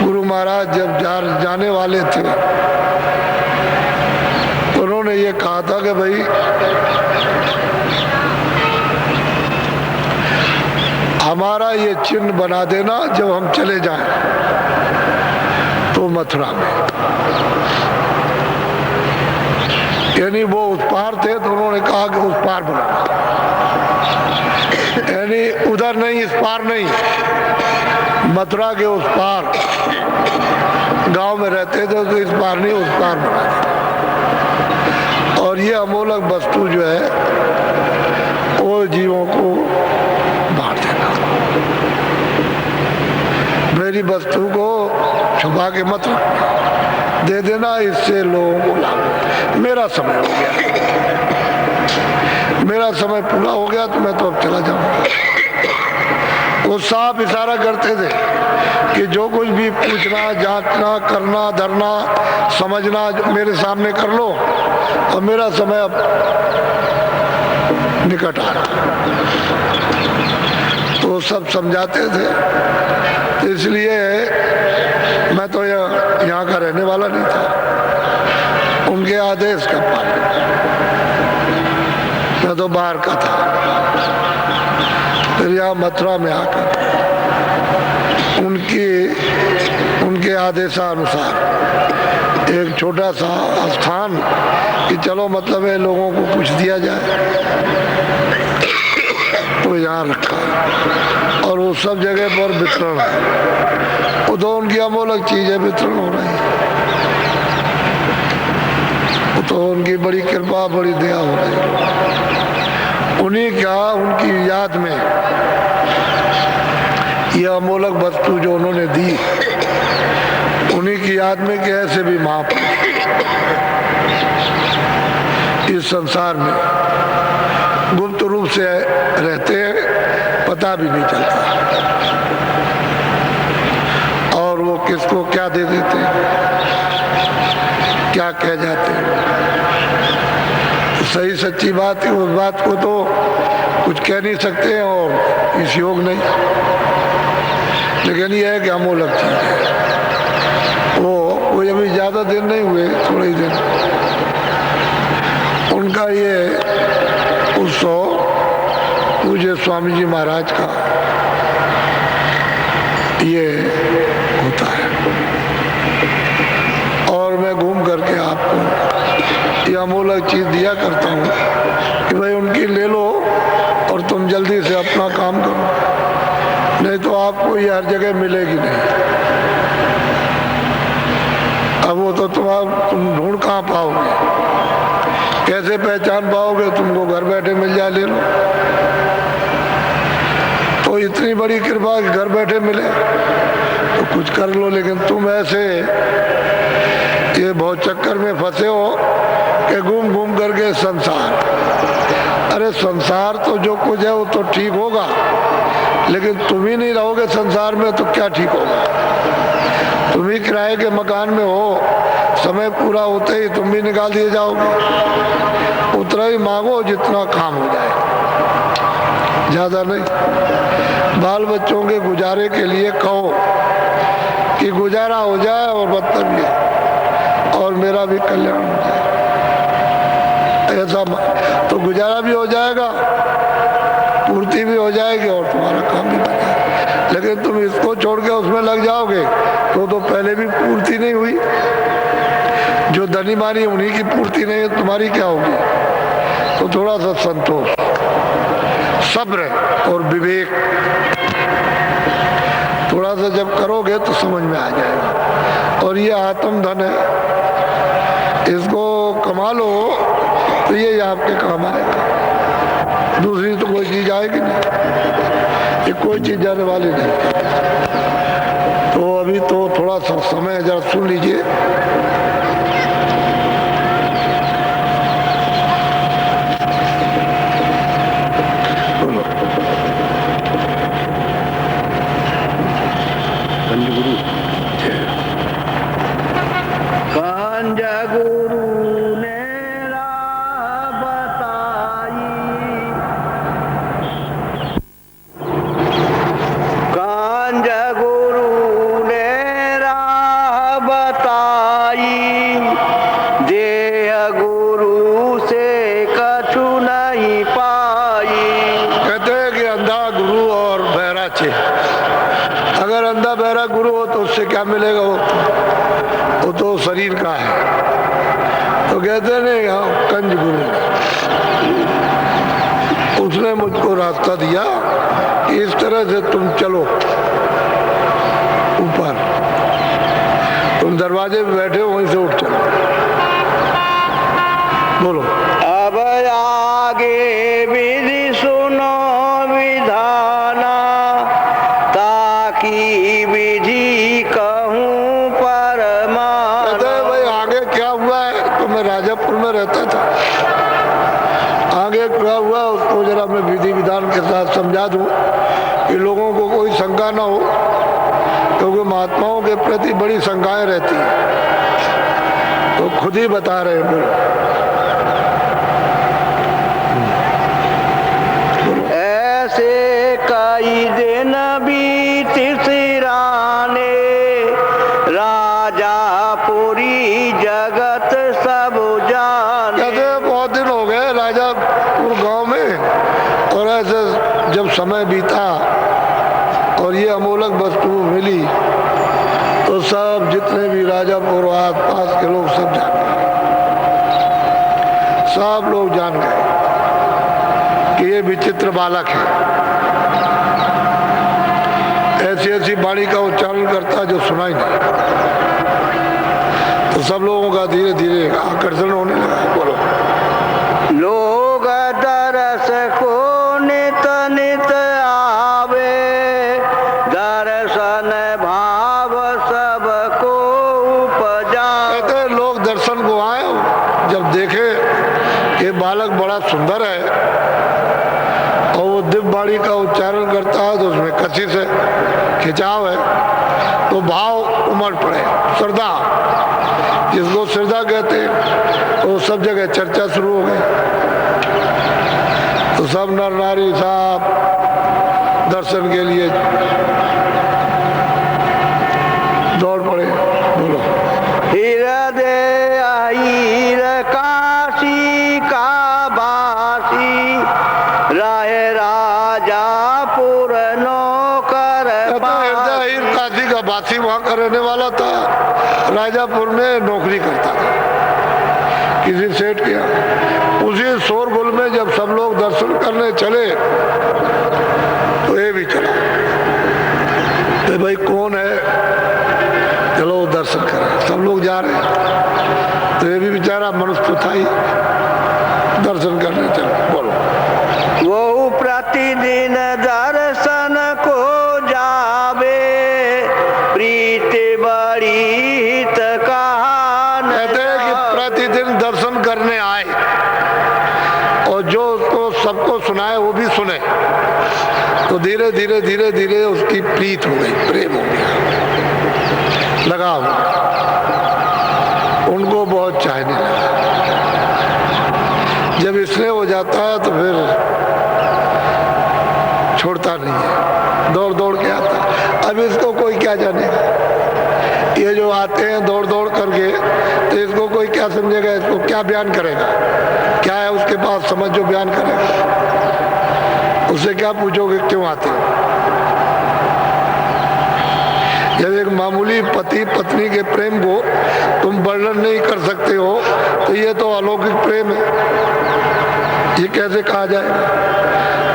गुरु महाराज जब जाने वाले थे तो उन्होंने ये कहा था कि भाई हमारा ये चिन्ह बना देना जब हम चले जाएं तो मथुरा में। यानी वो उस पार थे तो उन्होंने कहा कि उस पार बनाना, यानी उधर नहीं, इस पार नहीं, मथुरा के उस पार। गांव में रहते थे तो इस पार नहीं, उस पार बना देना। और ये अमूलक वस्तु जो है वो जीवों को बांट देना। मेरी वस्तु को छुपा के मत रखना, दे देना, इससे लोगों को लाभ। मेरा समय हो गया, मेरा समय पूरा हो गया तो मैं तो अब चला जाऊंगा। वो साफ इशारा करते थे कि जो कुछ भी पूछना, जांचना, करना, धरना, समझना मेरे सामने कर लो, और मेरा समय अब निकट आ रहा। तो सब समझाते थे। तो इसलिए मैं तो यहाँ का रहने वाला नहीं था, उनके आदेश का पालन, मैं तो बाहर का था। फिर यहाँ मथुरा में आकर उनके आदेशानुसार एक छोटा सा स्थान कि चलो मतलब है लोगों को कुछ दिया जाए, तो यहाँ रखा। और वो सब जगह पर वितरण है, वो तो उनकी अमूलक चीजें वितरण हो रही है। वो तो उनकी बड़ी कृपा, बड़ी दया हो रही है। उन्हीं का, उनकी याद में यह अमूलक वस्तु जो उन्होंने दी, उन्हीं की याद में कि ऐसे भी महापुरुष इस संसार में गुप्त रूप से रहते हैं, पता भी नहीं चलता, और वो किसको क्या दे देते हैं, क्या कह जाते हैं। सही सच्ची बात है, उस बात को तो कुछ कह नहीं सकते हैं और इस योग नहीं, लेकिन ये है कि अमोलक चीज है। वो कोई अभी ज्यादा दिन नहीं हुए, थोड़े ही दिन, उनका ये उत्सव पूज्य स्वामी जी महाराज का ये होता है, और मैं घूम करके आपको ये अमोलक चीज दिया करता हूँ कि भाई उनकी ले लो और तुम जल्दी से अपना काम करो, नहीं तो आपको ये हर जगह मिलेगी नहीं। अब वो तो तुम ढूंढ कहाँ पाओगे, कैसे पहचान पाओगे, तुमको घर बैठे मिल जाए, ले लो। तो इतनी बड़ी कृपा कि घर बैठे मिले तो कुछ कर लो, लेकिन तुम ऐसे ये बहुत चक्कर में फंसे हो कि घूम घूम करके संसार, अरे संसार तो जो कुछ है वो तो ठीक होगा, लेकिन तुम ही नहीं रहोगे संसार में तो क्या ठीक होगा। तुम ही किराए के मकान में हो, समय पूरा होते ही तुम भी निकाल दिए जाओगे। उतना ही मांगो जितना काम हो जाए, ज्यादा नहीं। बाल बच्चों के गुजारे के लिए कहो कि गुजारा हो जाए और मतलब ये और मेरा भी कल्याण हो जाए, ऐसा तो गुजारा भी हो जाएगा, पूर्ति भी हो जाएगी और तुम्हारा काम भी बन जाएगा। लेकिन तुम इसको छोड़ के उसमें लग जाओगे तो पहले भी पूर्ति नहीं हुई, जो धनी मानी उन्हीं की पूर्ति नहीं है, तुम्हारी क्या होगी। तो थोड़ा सा संतोष, सब्र और विवेक थोड़ा सा जब करोगे तो समझ में आ जाएगा। और ये आत्म धन है, इसको कमा लो तो ये आपके काम आएगा, दूसरी तो कोई चीज आएगी नहीं, ये कोई चीज जाने वाली नहीं। तो अभी तो थोड़ा सा समय जरा सुन लीजिए। अगर अंधा बहरा गुरु हो तो उससे क्या मिलेगा, वो तो शरीर का है। तो कहते नहीं, हाँ कंज गुरु, उसने मुझको रास्ता दिया कि इस तरह से तुम चलो ऊपर, तुम दरवाजे पे बैठे हो वहीं से उठ चलो। बोलो।
अब आगे विधि सुनो विधाना, ताकि विधि कहूँ परमान।
कहते हैं भाई आगे क्या हुआ है, तो मैं राजापुर में रहता था, आगे क्या हुआ उसको जरा मैं विधि विधान के साथ समझा दूं कि लोगों को कोई शंका ना हो, क्योंकि महात्माओं के प्रति बड़ी शंकाएं रहती हैं। तो खुद ही बता रहे हैं। बोलो।
ऐसे कई दिन बीत सिराने, राजापुरी जगत सब जाने।
कहते बहुत दिन हो गए राजापुर गांव में, और ऐसे जब समय बीता और ये अमोलक वस्तु मिली तो सब जितने भी राजापुर आस पास के लोग सब जान गए, सब लोग जान गए कि ये विचित्र बालक है, ऐसी ऐसी वाणी का उच्चारण करता जो सुना ही नहीं। तो सब लोगों का धीरे धीरे आकर्षण होने लगा। बोलो।
लोग दरस को नित नित आवे, दर्शन भाव सबको उपजा।
कहते हैं लोग दर्शन को आए, जब देखे कि बालक बड़ा सुंदर है वाणी का उच्चारण करता है तो उसमें कसी से खिंचाव है, तो भाव उमड़ पड़े। श्रद्धा, जिसको श्रद्धा कहते हैं, तो सब जगह चर्चा शुरू हो गई। तो सब नर नारी साहब दर्शन के लिए दौड़ पड़े। बोलो।
हृदय हीर काशी का बासी, राय राजा पुर नौकर
हृदय हीर काशी का बासी वहां का रहने वाला था, राजापुर में नौकरी करता था किसी सेठ के यहाँ। उसी शोरगुल में जब सब लोग दर्शन करने चले तो ये भी चला। तो भाई कौन है, चलो दर्शन करें। सब लोग जा रहे हैं तो ये भी बेचारा मनुष्य था ही, दर्शन करने चले। बोलो।
वो प्रतिदिन दर्शन को जावे, प्रीति बड़ी हित कहान।
कहते हैं कि प्रतिदिन दर्शन करने आए और जो उसको सबको सुनाए वो भी सुने, तो धीरे धीरे धीरे धीरे उसकी प्रीत हो गई, प्रेम हो गया, लगाव, उनको बहुत चाहने लगा। जब इसने हो जाता है तो फिर छोड़ता नहीं है, दौड़ दौड़ के आता। अब इसको कोई क्या जानेगा, ये जो आते हैं दौड़ दौड़ करके, तो इसको कोई क्या समझेगा, इसको क्या बयान करेगा, क्या है उसके पास समझ जो बयान करेगा। उससे क्या पूछोगे क्यों आते हो। जब एक मामूली पति पत्नी के प्रेम को तुम वर्णन नहीं कर सकते हो तो ये तो अलौकिक प्रेम है, ये कैसे कहा जाएगा।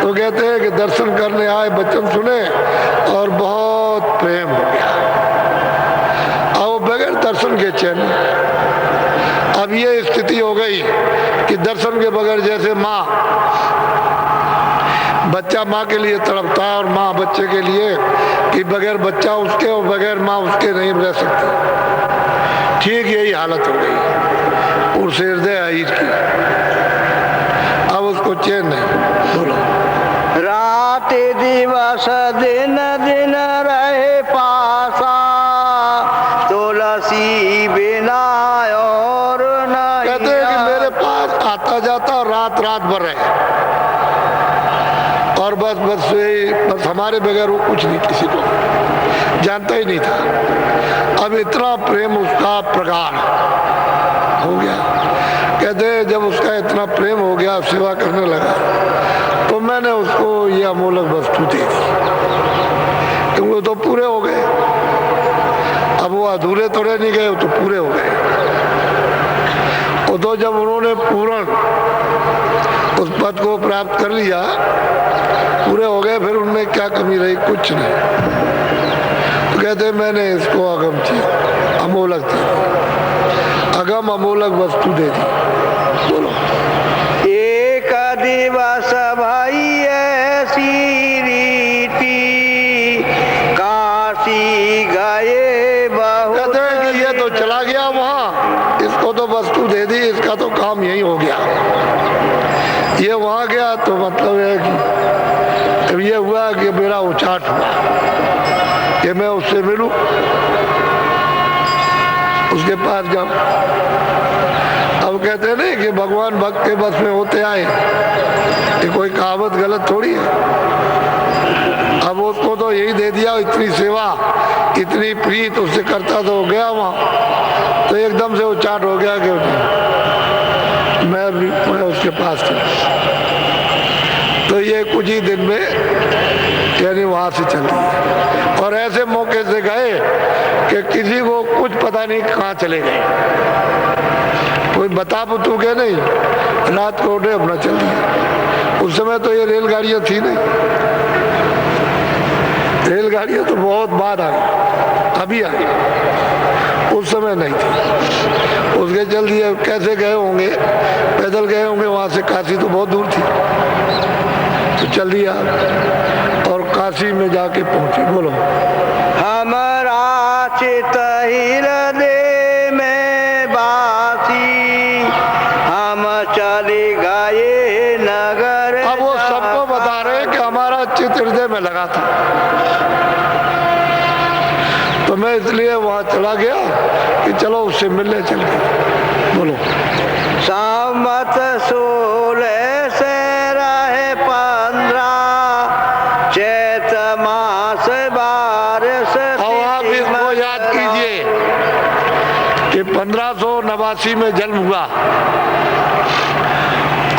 तो कहते हैं कि दर्शन करने आए, बच्चन सुने और बहुत प्रेम हो गया। अब बगैर दर्शन के चैन। अब ये स्थिति हो गई कि दर्शन के बगैर, जैसे माँ, बच्चा माँ के लिए तड़पता है और माँ बच्चे के लिए, कि बगैर बच्चा उसके और बगैर माँ उसके नहीं रह सकती। ठीक यही हालत हो गई उस हृदय हीर की। अब उसको चैन नहीं। बोलो।
रात दिवस दिन दिन रहे पासा, तुलसी बिना और नहीं।
कहते हैं कि मेरे पास आता जाता रात रात भर रहे और बस हमारे बगैर वो कुछ नहीं, किसी को जानता ही नहीं था। अब इतना प्रेम उसका प्रगाढ़ हो गया। कहते हैं जब उसका इतना प्रेम हो गया, सेवा करने लगा, तो मैंने उसको ये अमूल्य वस्तु दे दी, क्योंकि वो तो पूरे हो गए। अब वो अधूरे तो रह नहीं गए, वो तो पूरे हो गए। वो तो जब उन्होंने पूर्ण उस पद को प्राप्त कर लिया, पूरे हो गए, फिर उनमें क्या कमी रही, कुछ नहीं। तो कहते मैंने इसको अगम किया, अमोलक दे दी, अगम अमोलक वस्तु दे दी। बोलो।
एक दिवस भाई ऐसी रीति, काशी गए बहुत।
कहते हैं कि ये तो चला गया वहाँ, इसको तो वस्तु दे दी, इसका तो काम यही हो गया। ये वहाँ गया तो मतलब है कि ये हुआ कि मेरा उचाट हुआ कि मैं उससे मिलूं, उसके पास जाऊं। अब कहते नहीं कि भगवान भक्त के बस में होते आए, ये कोई कहावत गलत थोड़ी है। अब उसको तो यही दे दिया, इतनी सेवा, इतनी प्रीत उससे करता तो गया वहाँ, तो एकदम से उचाट हो गया कि मैं उसके पास था। तो ये कुछ ही दिन में यानी वहां से चल दी। और ऐसे मौके से गए कि किसी को कुछ पता नहीं कहाँ चले गए, कोई बता बुतू के नहीं, रात को उठे अपना चल दिया। उस समय तो ये रेलगाड़ियां थी नहीं, रेलगाड़ियां तो बहुत बाद आ गई, अभी आ गई, उस समय नहीं थी। उसके चल दिए। कैसे गए होंगे, पैदल गए होंगे, वहां से काशी तो बहुत दूर थी, तो चल दिया और काशी में जाके पहुंचे। बोलो।
हमारा चित हृदय में बासी, हम चले गए नगर।
अब वो सबको बता रहे कि हमारे में लगा था, तो मैं इसलिए वहां चला गया कि चलो उससे मिलने चल गए। बोलो।
संवत 16 से रहे 15, चैत मास 12
अब आप इसको याद कीजिए कि 1589 में जन्म हुआ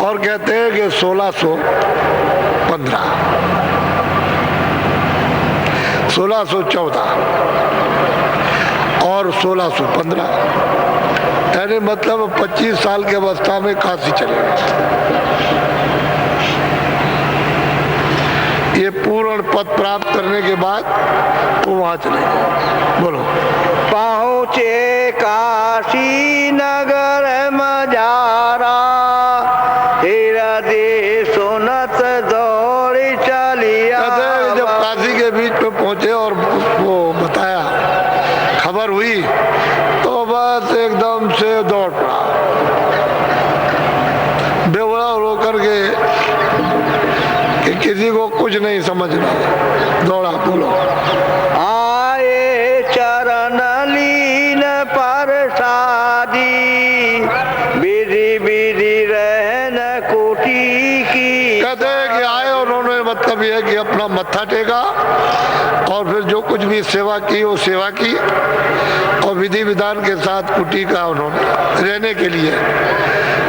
और कहते हैं कि 1615, 1614 और 1615, यानी मतलब 25 साल की अवस्था में काशी चले गए। ये पूर्ण पद प्राप्त करने के बाद वो वहां चले गए। बोलो।
पहुँचे काशी नगर मजारा, हृदय सुनत दौड़ी चलिया।
जब काशी के बीच में पहुंचे और वो बताया, खबर हुई, तो बस एकदम से दौड़ पड़ा, बेवड़ा रो करके कि किसी को कुछ नहीं समझना, दौड़ा। बोलो।
आए चरण लीन परसादी, विधि विधि रहन कुटी की।
कहते हैं कि आए, उन्होंने मतलब यह कि अपना मत्था टेका और फिर जो कुछ भी सेवा की वो सेवा की, और विधि विधान के साथ कुटी का उन्होंने रहने के लिए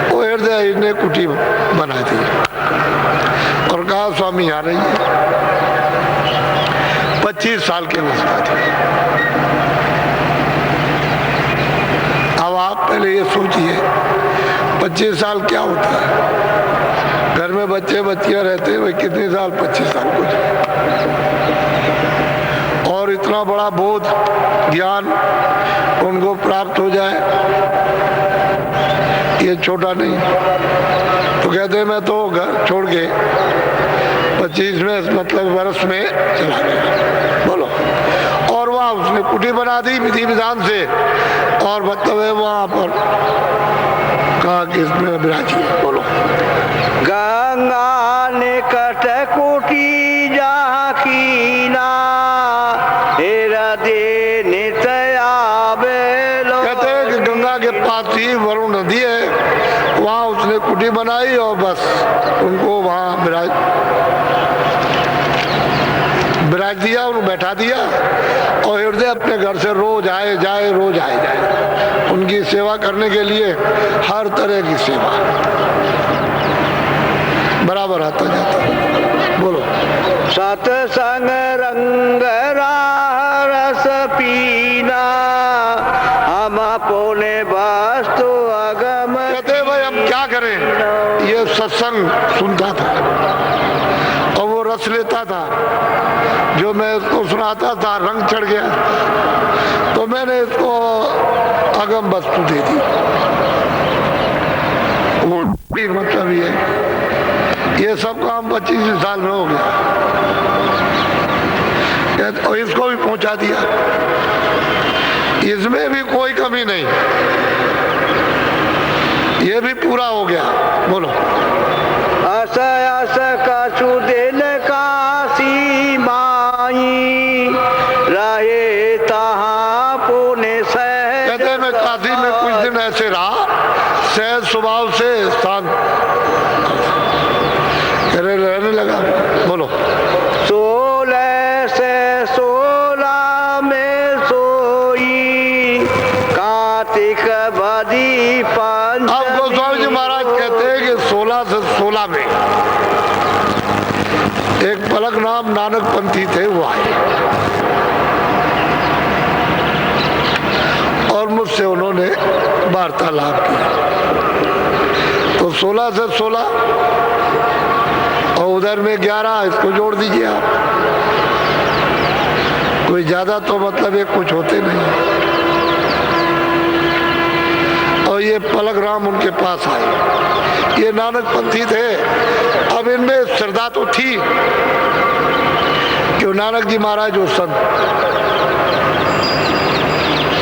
वो हृदय ने कुटी बना दी और कहा स्वामी आ रही है। 25 साल के अवस्था थी। अब आप पहले ये सोचिए 25 साल क्या होता है। घर में बच्चे बच्चियां रहते हैं, भाई कितने साल, 25 साल कुछ, और इतना बड़ा बोध ज्ञान उनको प्राप्त हो जाए, ये छोटा नहीं। तो कहते हैं मैं तो घर छोड़ के 25 में मतलब वर्ष में चला गया। बोलो। और वहाँ उसने कुटी बना दी विधि विधान से, और मतलब है वहाँ पर कहा कि इसमें विराजी। बोलो।
गंगा निकट कुटी जहाँ कीना, हृदय नित आवे लो।
कहते हैं कि गंगा के पास ही वरुण नदी है, वहाँ उसने कुटी बनाई और बस उनको वहाँ विराज दिया, उनको बैठा दिया, और हृदय अपने घर से रोज आए जाए, रोज आए जाए, उनकी सेवा करने के लिए हर तरह की सेवा बराबर आता जाता। बोलो।
सत्संग रंग राह रस पीना, हम अपने वस्तु अगम।
कहते भाई हम क्या करें, ये सत्संग सुनता था और वो रस लेता था, जो मैं उसको सुनाता था रंग चढ़ गया, तो मैंने इसको अगम वस्तु दे दी। वो मतलब ये सब काम 25 साल में हो गया, और इसको भी पहुंचा दिया, इसमें भी कोई कमी नहीं, ये भी पूरा हो गया। बोलो।
अस अस कछु दिन काशी माई, रहे तहाँ पुण्य सहज।
कहते मैं काशी में कुछ दिन ऐसे रहा, सहज स्वभाव से शांत रहने लगा। बोलो।
16 से 16 में सोई, कार्तिक बदी पंच।
अब गोस्वामी जी महाराज कहते हैं कि 16 से 16 में एक पलक नाम नानक पंथी थे, वो आए और मुझसे उन्होंने वार्तालाप किया। तो 16 से 16 और उधर में 11, इसको जोड़ दीजिए आप, कोई ज्यादा तो मतलब ये कुछ होते नहीं। और ये पलक राम उनके पास आए, ये नानक पंथी थे। अब इनमें श्रद्धा तो थी कि नानक जी महाराज जो संत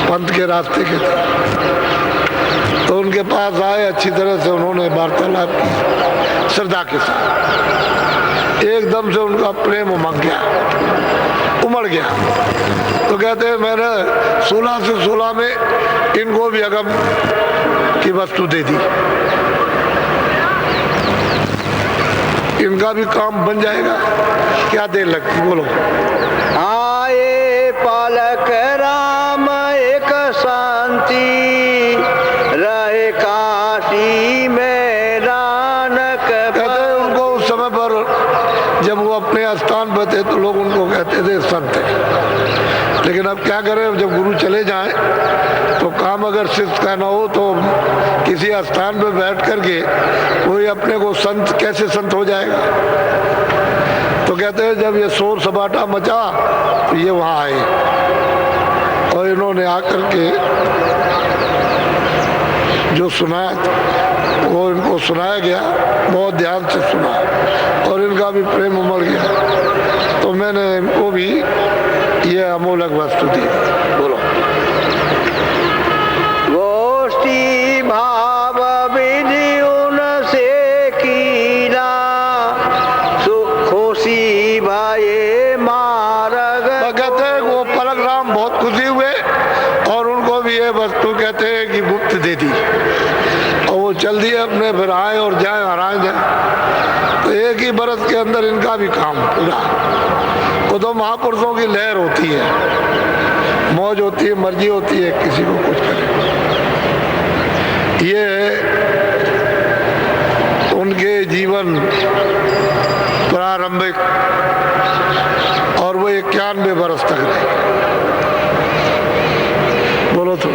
पंथ के रास्ते के थे, तो उनके पास आए, अच्छी तरह से उन्होंने वार्तालाप की श्रद्धा के साथ। एकदम से उनका प्रेम उमड़ गया। तो कहते हैं मैंने 16 से 16 में इनको भी अगम की वस्तु दे दी, इनका भी काम बन जाएगा। क्या देर लगती, बोलो।
आए पालक राम एक शांति, रहे काशी में नानक।
कहते हैं उनको उस समय पर जब वो अपने स्थान पर थे तो लोग उनको कहते थे संत है। लेकिन अब क्या करें, जब गुरु चले जाएं तो काम अगर शिष्य का ना हो तो किसी स्थान पर बैठ करके कोई अपने को संत कैसे संत हो जाएगा। तो कहते हैं जब ये शोर सपाटा मचा तो ये वहां आए और इन्होंने आकर के जो सुनाया वो इनको सुनाया गया, बहुत ध्यान से सुना और इनका भी प्रेम उमड़ गया। तो मैंने इनको भी ये अमूलक वस्तु दी। बोलो।
गोष्ठी भाव विधि उनसे कीना, खुशी भाई मार्ग।
कहते हैं वो पलक राम बहुत खुशी हुए और उनको भी ये वस्तु कहते हैं कि गुप्त दे दी और वो चल दिए अपने, फिर आए और जाए आराम जाए। तो एक ही बरस के अंदर इनका भी काम पूरा। वो तो महापुरुषों की लहर होती है, मौज होती है, मर्जी होती है किसी को कुछ करे। ये उनके जीवन प्रारंभिक और वो 91 बरस तक रहे। बोलो तो।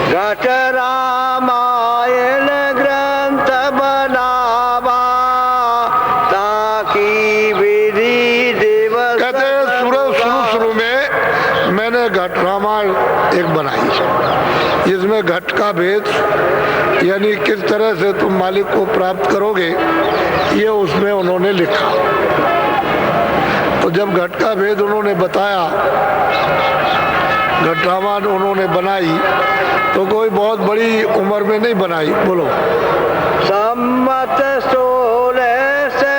घट रामायण ग्रंथ बनावा, ताकि विधि दिवस।
कहते हैं शुरू में मैंने घट रामायण एक बनाई जिसमें घट का भेद यानी किस तरह से तुम मालिक को प्राप्त करोगे ये उसमें उन्होंने लिखा। तो जब घट का भेद उन्होंने बताया, घट रामायण उन्होंने बनाई तो कोई बहुत बड़ी उम्र में नहीं बनाई। बोलो।
सम्मत 16 से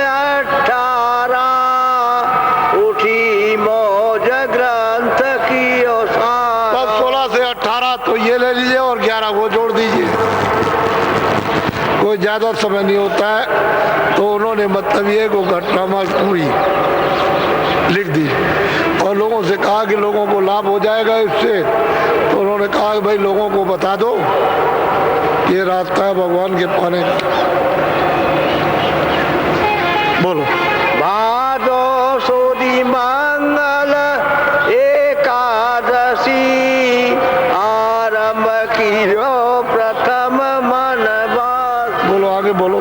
18 उठी मौज ग्रंथ की।
16 से 18 तो ये ले लीजिए और 11 वो जोड़ दीजिए, कोई ज्यादा समय नहीं होता है। तो उन्होंने मतलब ये को घटनामा पूरी लिख दी और लोगों से कहा कि लोगों को लाभ हो जाएगा इससे। तो उन्होंने कहा कि भाई लोगों को बता दो ये रास्ता है भगवान के पाने का। बोलो।
भादो सुदी मंगल एकादशी, आरंभ की प्रथम मनवास।
बोलो आगे बोलो।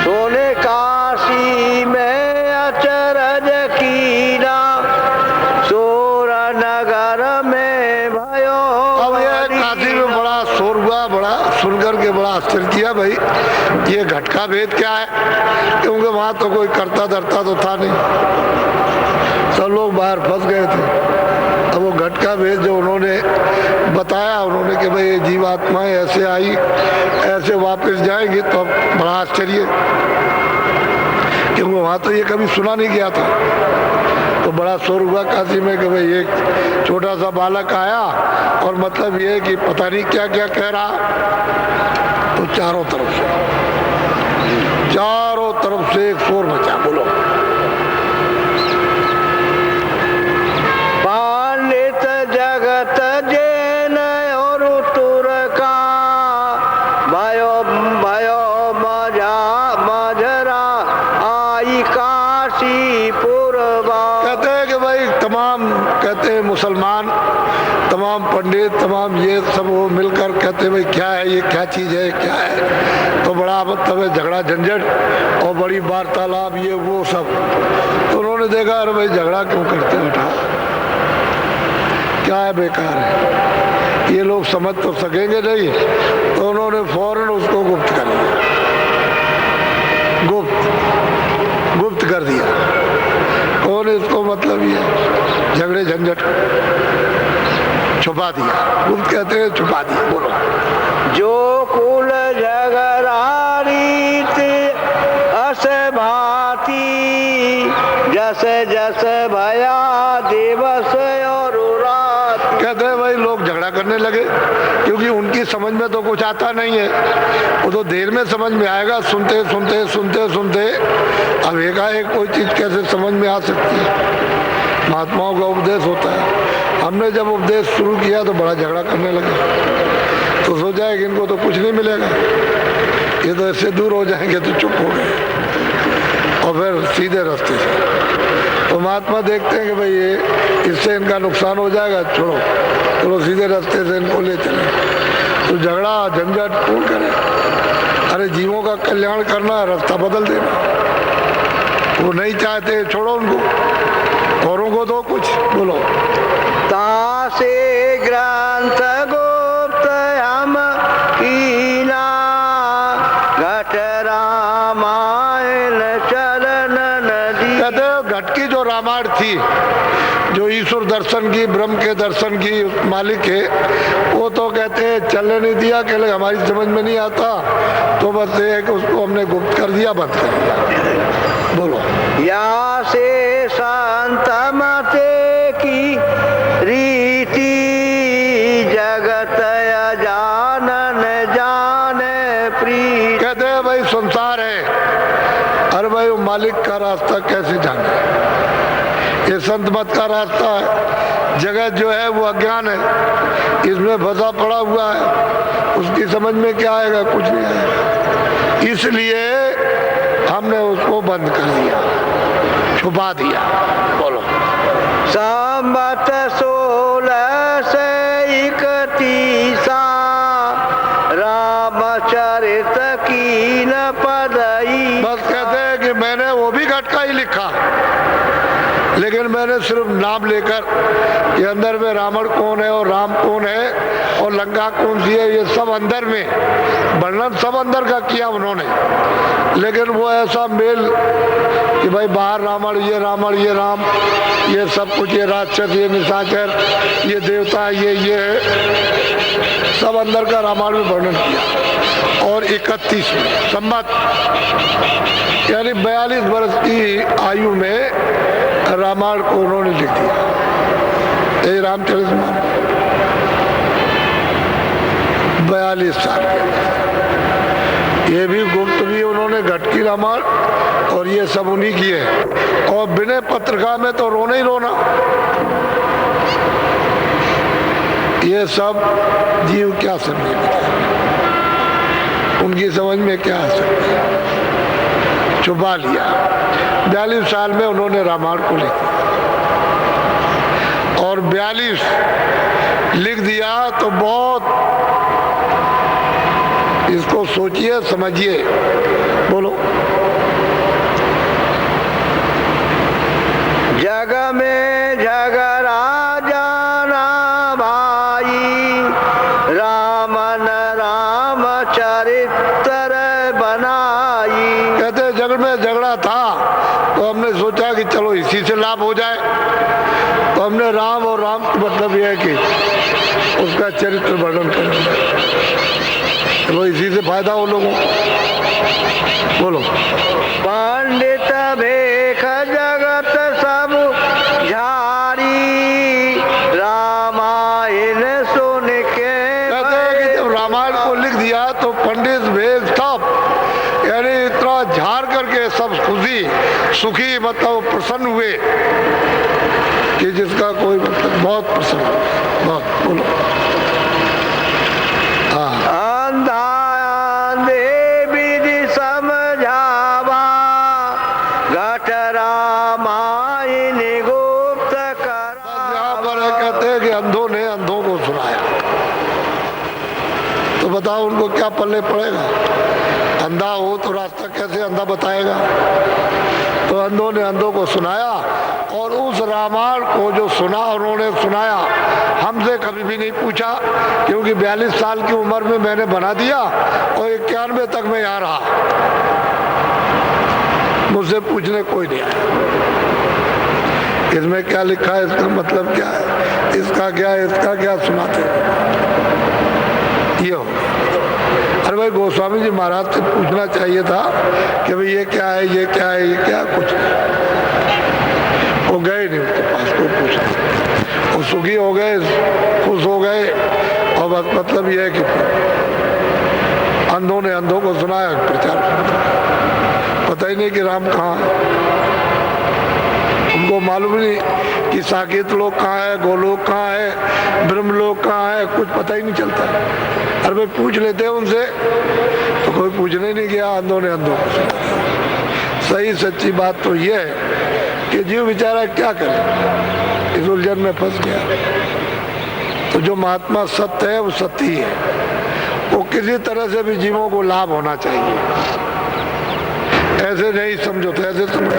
सोने काशी में अचरज कीना, सोर नगर में भयो।
अब ये काशी में बड़ा शोर हुआ, बड़ा सुनकर के बड़ा आश्चर्य किया भाई ये घट का भेद क्या है, क्योंकि वहां तो कोई करता धरता तो था नहीं, सब लोग बाहर फंस गए थे। अब वो घट का भेद जो उन्होंने बताया, उन्होंने कि भाई ये जीवात्माएं ऐसे आई ऐसे वापस जाएंगी, तो बड़ा आश्चर्य, क्योंकि वहां तो ये कभी सुना नहीं गया था। तो बड़ा शोर हुआ काशी में कि भाई एक छोटा सा बालक आया और मतलब ये कि पता नहीं क्या क्या कह रहा। तो चारों तरफ से एक शोर मचा। बोलो।
पंडित जगत जैन और तुर का, भयो भयो मजरा आई काशी पूर्वा।
कहते हैं कि भाई तमाम कहते हैं मुसलमान, तमाम पंडित, तमाम ये सब वो मिलकर कहते हैं भाई क्या है ये, क्या चीज है, क्या है। तो बड़ा मतलब है झगड़ा झंझट और बड़ी वार्तालाप ये वो सब। तो उन्होंने देखा अरे भाई झगड़ा क्यों करते बेटा, क्या है, बेकार है, ये लोग समझ तो सकेंगे नहीं। तो उन्होंने फौरन उसको गुप्त कर दिया, गुप्त कर दिया। कौन इसको मतलब ये झगड़े झंझट छुपा दिया, गुप्त कहते हैं छुपा दिया। बोलो।
जो कुल झगड़ा रीति और रात।
कहते हैं भाई लोग झगड़ा करने लगे क्योंकि उनकी समझ में तो कुछ आता नहीं है, वो तो देर में समझ में आएगा, सुनते सुनते सुनते सुनते अब एकाएक कोई चीज कैसे समझ में आ सकती है। महात्माओं का उपदेश होता है। हमने जब उपदेश शुरू किया तो बड़ा झगड़ा करने लगे, तो सोचा है कि इनको तो कुछ नहीं मिलेगा, ये तो ऐसे दूर हो जाएंगे, तो चुप हो गए और फिर सीधे रास्ते से। तो महात्मा देखते हैं कि भाई ये इससे इनका नुकसान हो जाएगा, छोड़ो चलो सीधे रास्ते से इनको ले चले। तो झगड़ा झंझट क्यों करें, अरे जीवों का कल्याण करना, रास्ता बदल देना। वो नहीं चाहते, छोड़ो उनको, औरों को दो कुछ। बोलो
तासे ग्रंथ गुप्त हम कीना, घट रामायण चरण नदी।
कहते हैं घट की जो रामायण थी, जो ईश्वर दर्शन की, ब्रह्म के दर्शन की मालिक है, वो तो कहते हैं चलने नहीं दिया, कहले हमारी समझ में नहीं आता, तो बस ये है कि उसको हमने गुप्त कर दिया, बंद कर दिया। बोलो
या से संत मते की रीति, जगत अजानन जाने प्रीति।
कहते हैं भाई संसार है, अरे भाई वो मालिक का रास्ता कैसे जाने, ये संत मत का रास्ता है। जगत जो है वो अज्ञान है, इसमें फंसा पड़ा हुआ है, उसकी समझ में क्या आएगा, कुछ नहीं आएगा। इसलिए हमने उसको बंद कर दिया, छुपा दिया। बोलो
संबत 1631 रामचरित की न पदई।
बस कहते हैं कि मैंने वो भी घट का ही लिखा, लेकिन मैंने सिर्फ नाम लेकर कि अंदर में रावण कौन है और राम कौन है और लंका कौन सी है, ये सब अंदर में वर्णन सब अंदर का किया उन्होंने। लेकिन वो ऐसा मेल कि भाई बाहर रावण, ये राम, ये सब कुछ, ये राक्षस, ये निशाचर, ये देवता, ये है, सब अंदर का रामायण में वर्णन किया। और 31 में संमत यानी 42 वर्ष की आयु में रामायण को उन्होंने लिख दिया। ये रामचरितमानस 42 साल के, ये भी गुप्त भी उन्होंने घट की रामायण, और ये सब उन्हीं की है। और बिना पत्रिका में तो रोना ही रोना। ये सब जीव क्या समझेंगे, उनकी समझ में क्या आ सकता है, छुपा लिया। 42 साल में उन्होंने रामायण को लिख दिया, और 42 लिख दिया तो बहुत, इसको सोचिए समझिए। बोलो
जग में झगड़ा जाना भाई, रामन राम चरित्र बनाई।
कहते जग में झगड़ा था, तो हमने सोचा कि चलो इसी से लाभ हो जाए, तो हमने राम और राम का मतलब यह है कि उसका चरित्र वर्णन करेंगे, चलो इसी से फायदा हो लोगों को। बोलो
पंडित भेख जगत सब झारी, रामायण सुन के।
कहते हैं कि जब रामायण को लिख दिया तो पंडित भेद सब, यानी इतना झाड़ करके सब खुशी सुखी, मतलब प्रसन्न हुए कि जिसका कोई मतलब, बहुत प्रसन्न हुए, बहुत। बोलो
अंधा अंधे विधि समझावा, घट रामायण गुप्त
यहाँ
करावा।
पर कहते हैं कि अंधों ने अंधों को सुनाया, तो बताओ उनको क्या पल्ले पड़ेगा। अंधा हो तो रास्ता कैसे अंधा बताएगा। तो अंधों ने अंधों को सुनाया, और उस रामायण को जो सुना उन्होंने सुनाया, हमसे कभी भी नहीं पूछा, क्योंकि 42 साल की उम्र में मैंने बना दिया और 91 तक मैं यहाँ रहा, मुझसे पूछने कोई नहीं आया इसमें क्या लिखा है, इसका मतलब क्या है, इसका क्या है, इसका क्या सुनाते ये हो। अरे भाई गोस्वामी जी महाराज से पूछना चाहिए था कि भाई ये क्या है, ये क्या है, ये क्या, कुछ वो गए नहीं उनके पास, को पूछा। सुखी हो गए, खुश हो गए, और बस मतलब यह है कि अंधों ने अंधों को सुनाया, प्रचार, पता ही नहीं कि राम कहाँ है। उनको मालूम नहीं कि साकेत लोक कहाँ है, गोलोक कहाँ है, ब्रह्मलोक कहाँ है, कुछ पता ही नहीं चलता। अरे भाई पूछ लेते हैं उनसे, तो कोई पूछने नहीं गया, अंधों ने अंधों को सुनाया। सही सच्ची बात तो यह है कि जीव बेचारा क्या करे, इस उलझन में फंस गया। तो जो महात्मा सत्य है वो सत्य ही है, वो किसी तरह से भी जीवों को लाभ होना चाहिए। ऐसे नहीं समझो तो ऐसे समझो,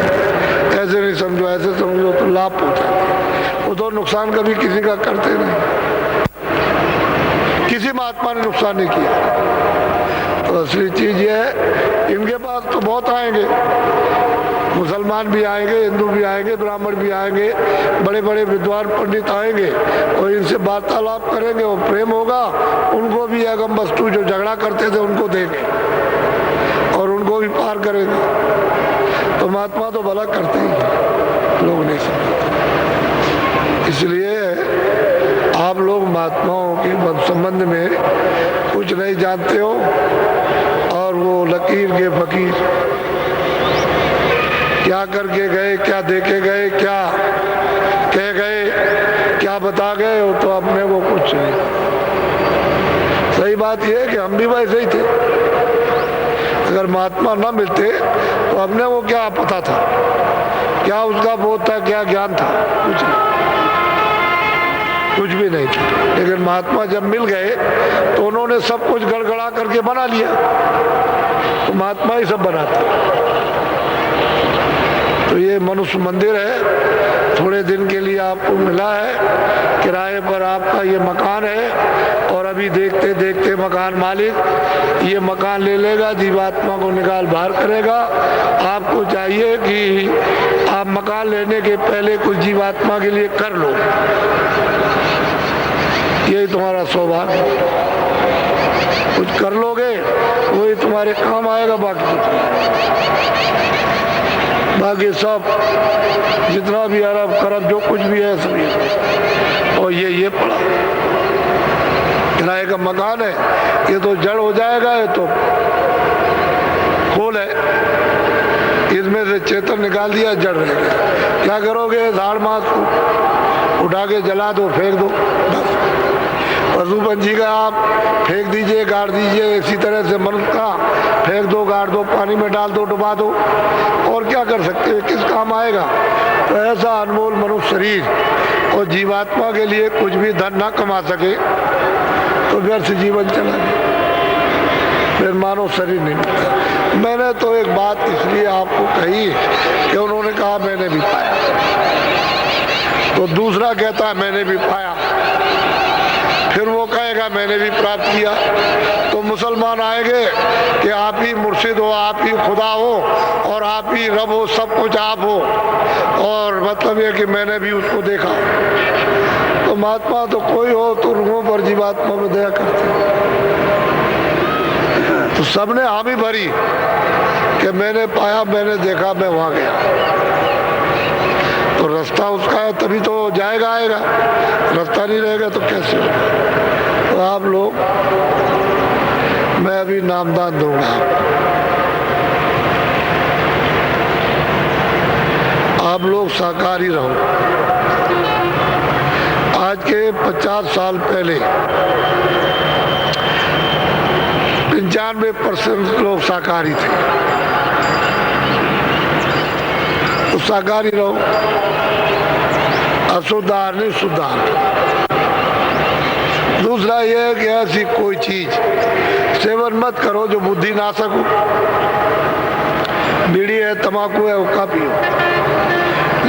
ऐसे नहीं समझो ऐसे समझो तो लाभ पहुंचाते, वो तो नुकसान कभी किसी का करते नहीं। किसी महात्मा ने नुकसान नहीं किया। तो असली चीज ये है, इनके पास तो बहुत आएंगे, मुसलमान भी आएंगे, हिंदू भी आएंगे, ब्राह्मण भी आएंगे, बड़े बड़े विद्वान पंडित आएंगे और इनसे वार्तालाप करेंगे, वो प्रेम होगा, उनको भी अगम वस्तु जो झगड़ा करते थे उनको देंगे और उनको भी पार करेंगे। तो महात्मा तो भला करते ही, लोग नहीं समझते। इसलिए आप लोग महात्माओं के संबंध में कुछ नहीं जानते हो, और वो लकीर के फकीर क्या करके गए, क्या देखे गए, क्या कह गए, क्या बता गए, हो तो अपने को कुछ नहीं। सही बात यह है कि हम भी वैसे ही थे। अगर महात्मा न मिलते तो अपने को क्या पता था, क्या उसका बोध था, क्या ज्ञान था, कुछ नहीं, कुछ भी नहीं था। लेकिन महात्मा जब मिल गए तो उन्होंने सब कुछ गड़गड़ा करके बना लिया। तो महात्मा ही सब बनाता। तो ये मनुष्य मंदिर है, थोड़े दिन के लिए आपको मिला है, किराए पर आपका ये मकान है, और अभी देखते देखते मकान मालिक ये मकान ले लेगा, जीवात्मा को निकाल बाहर करेगा। आपको चाहिए कि आप मकान लेने के पहले कुछ जीवात्मा के लिए कर लो, यही तुम्हारा सौभाग्य। कुछ कर लोगे वही तुम्हारे काम आएगा, बाकी सब जितना भी अरब करब जो कुछ भी है सब। और ये पड़ा किराए का मकान है, ये तो जड़ हो जाएगा, ये तो खोल है, इसमें से चेतन निकाल दिया, जड़ रह गया। क्या करोगे, झाड़ मास को उठा के जला दो, फेंक दो, बस। पशु पंछी का आप फेंक दीजिए, गाड़ दीजिए, इसी तरह से मनुष्य का फेंक दो, गाड़ दो, पानी में डाल दो, डुबा दो, और क्या कर सकते हैं, किस काम आएगा। तो ऐसा अनमोल मनुष्य शरीर और जीवात्मा के लिए कुछ भी धन ना कमा सके तो व्यर्थ जीवन चला गया, फिर मानव शरीर नहीं मिलता। मैंने तो एक बात इसलिए आपको कही कि उन्होंने कहा मैंने भी पाया, तो दूसरा कहता है मैंने भी पाया, फिर वो कहेगा मैंने भी प्राप्त किया। तो मुसलमान आएंगे कि आप ही मुर्शिद हो, आप ही खुदा हो, और आप ही रब हो, सब कुछ आप हो, और मतलब ये कि मैंने भी उसको देखा। तो महात्मा तो कोई हो तो रूहों पर जीवात्मा में दया करते। तो सबने हामी भरी कि मैंने पाया, मैंने देखा, मैं वहां गया। तो रास्ता उसका है तभी तो जाएगा, आएगा। रास्ता नहीं रहेगा तो कैसे होगा। तो आप लोग, मैं अभी नामदान दूंगा, आप लोग शाकाहारी रहो। आज के 50 साल पहले 95% लोग शाकाहारी थे, तो शाकाहारी रहो। अशुद्ध आहार नहीं, शुद्ध आहार। दूसरा यह है कि ऐसी कोई चीज सेवन मत करो जो बुद्धि नाशक हो। बीड़ी है, तंबाकू है, हुक्का पियो,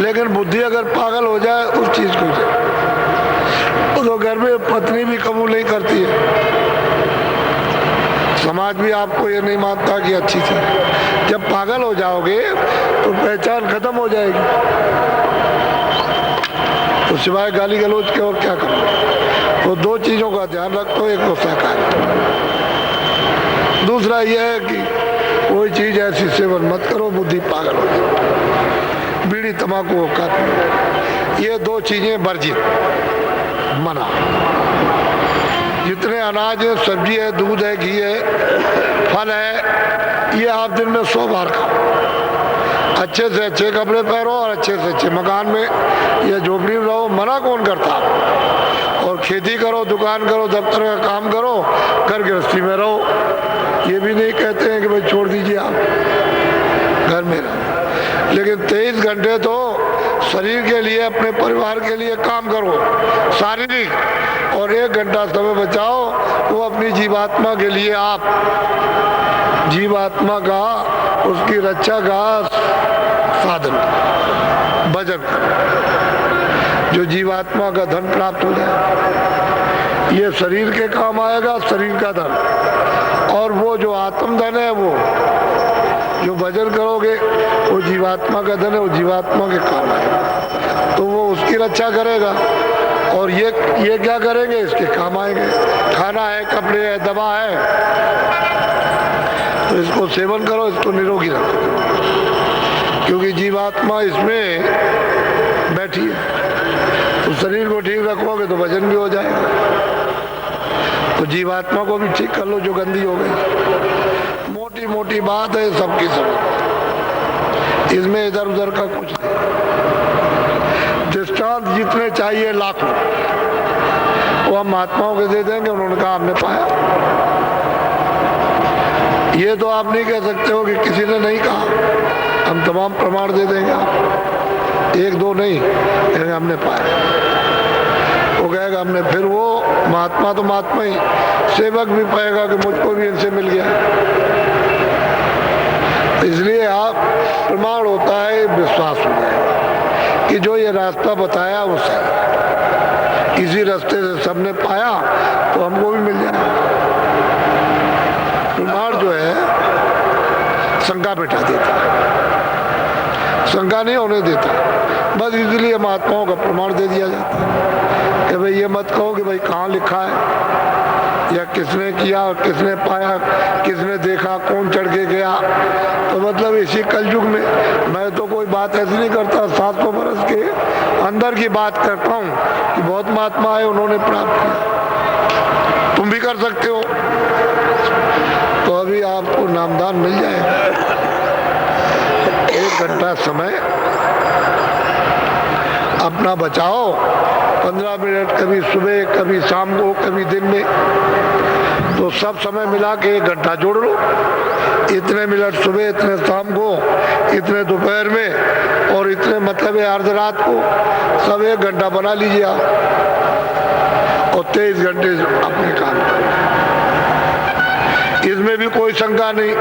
लेकिन बुद्धि अगर पागल हो जाए उस चीज को तो घर में पत्नी भी कबूल नहीं करती है, समाज भी आपको ये नहीं मानता कि अच्छी चीज। जब पागल हो जाओगे तो पहचान खत्म हो जाएगी, तो सिवाय गाली गलौज के और क्या करो। तो दो चीजों का ध्यान रखो, एक तो शाकाहारी, दूसरा यह है कि कोई चीज ऐसी सेवन मत करो बुद्धि पागल हो जाए। बीड़ी, तंबाकू, हुक्का, ये दो चीजें वर्जित। मना। जितने अनाज है, सब्जी है, दूध है, घी है, फल है, ये आप दिन में 100 बार खाओ। अच्छे से अच्छे कपड़े पहनो और अच्छे से अच्छे मकान में या झोपड़ी में रहो, मना कौन करता। और खेती करो, दुकान करो, दफ्तर का काम करो, घर गृहस्थी में रहो। ये भी नहीं कहते हैं कि भाई छोड़ दीजिए, आप घर में रहो, लेकिन 23 घंटे तो शरीर के लिए, अपने परिवार के लिए काम करो शारीरिक, और 1 घंटा समय बचाओ वो अपनी जीवात्मा के लिए। आप जीवात्मा का, उसकी रक्षा का साधन, भजन करो, जो जीवात्मा का धन प्राप्त हो जाए। ये शरीर के काम आएगा, शरीर का धन, और वो जो आत्म धन है, वो जो भजन करोगे वो जीवात्मा का धन है, वो जीवात्मा के काम आएगा, तो वो उसकी रक्षा करेगा। और ये क्या करेंगे, इसके काम आएंगे। खाना है, कपड़े है, दवा है, तो इसको सेवन करो, इसको निरोगी रखो, क्योंकि जीवात्मा इसमें बैठी है। तो शरीर को ठीक रखोगे तो वजन भी हो जाएगा, तो जीवात्मा को भी ठीक कर लो जो गंदी हो गई। मोटी मोटी बात है, सबकी समझ, इसमें इधर उधर का कुछ नहीं। दृष्टांत जितने चाहिए लाखों, वो हम महात्माओं के दे देंगे, उन्होंने कहा हमने पाया। ये तो आप नहीं कह सकते हो कि किसी ने नहीं कहा, हम तमाम प्रमाण दे देंगे आप, 1-2 नहीं, कहेंगे हमने पाया। वो कहेगा हमने, फिर वो महात्मा तो महात्मा ही, सेवक भी पाएगा कि मुझको भी इनसे मिल गया। इसलिए आप प्रमाण होता है, विश्वास हो जाएगा कि जो ये रास्ता बताया वो सही, इसी रास्ते से सबने पाया तो हमको भी मिल जाए। प्रमाण जो है शंका बैठा देता है, शंका नहीं होने देता, बस इसलिए महात्माओं का प्रमाण दे दिया जाता है कि भाई ये मत कहो कि भाई कहाँ लिखा है, या किसने किया, किसने पाया, किसने देखा, कौन चढ़ के गया। तो मतलब इसी कलयुग में मैं तो कोई बात ऐसी नहीं करता, 700 बरस के अंदर की बात करता हूँ कि बहुत महात्मा है, उन्होंने प्राप्त किया, तुम भी कर सकते हो। तो अभी आपको नामदान मिल जाएगा, 1 घंटा समय अपना बचाओ, 15 मिनट, कभी सुबह, कभी शाम को, कभी दिन में, तो सब समय मिला के 1 घंटा जोड़ लो। इतने मिनट सुबह, इतने शाम को, इतने दोपहर में, और इतने मतलब अर्ध रात को, सब 1 घंटा बना लीजिए आप, और 23 घंटे अपने काम करें। इसमें भी कोई शंका नहीं।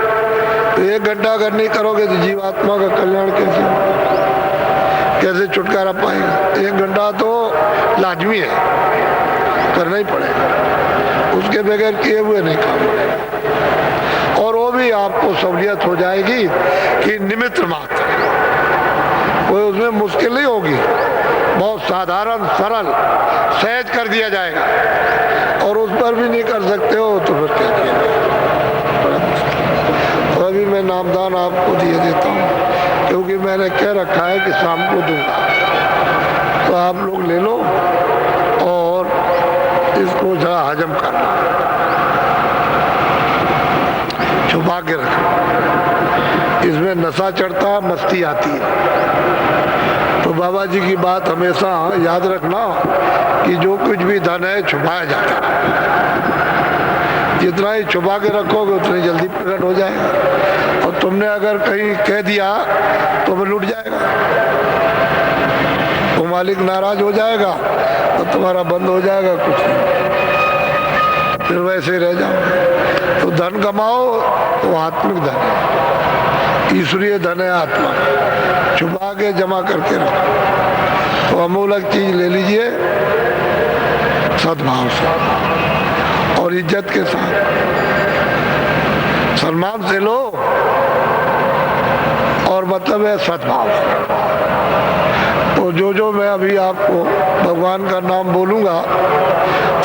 तो 1 घंटा अगर नहीं करोगे तो जीवात्मा का कल्याण कैसे छुटकारा पाएगा। 1 घंटा तो लाजमी है, करना ही पड़ेगा, उसके बगैर किए हुए नहीं काम पड़ेगा। और वो भी आपको सहूलियत हो जाएगी कि निमित्त मात्र, कोई उसमें मुश्किल नहीं होगी, बहुत साधारण, सरल, सहज कर दिया जाएगा। और उस पर भी नहीं कर सकते हो तो फिर क्या किया। तो अभी मैं नामदान आपको दिए देता हूँ, क्योंकि मैंने कह रखा है कि शाम को दूंगा, तो आप लोग ले लो और इसको जरा हजम करना, छुपा के रखना। इसमें नशा चढ़ता है, मस्ती आती है। तो बाबा जी की बात हमेशा याद रखना कि जो कुछ भी धन है छुपाया जाता है, जितना ही छुपा के रखोगे उतनी जल्दी प्रकट हो जाएगा। और तुमने अगर कहीं कह दिया तो वो लुट जाएगा, तो मालिक नाराज हो जाएगा तो तुम्हारा बंद हो जाएगा, कुछ नहीं, फिर वैसे ही रह जाओ। तो धन कमाओ तो आत्मिक धन है, ईश्वरीय धन है आत्मा, छुपा के जमा करके रखो। तो अमूलक चीज ले लीजिए सद्भाव से और इज्जत के साथ, सम्मान से लो, और मतलब है सद्भाव। तो जो मैं अभी आपको भगवान का नाम बोलूंगा,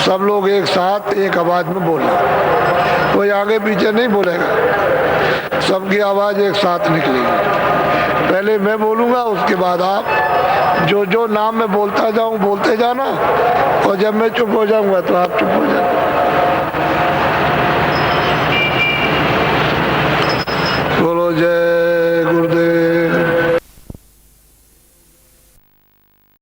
सब लोग एक साथ एक आवाज में बोलना, कोई आगे पीछे नहीं बोलेगा, सबकी आवाज एक साथ निकलेगी। पहले मैं बोलूंगा, उसके बाद आप जो जो नाम मैं बोलता जाऊं बोलते जाना, और जब मैं चुप हो जाऊंगा तो आप चुप हो जाना। बोलो जय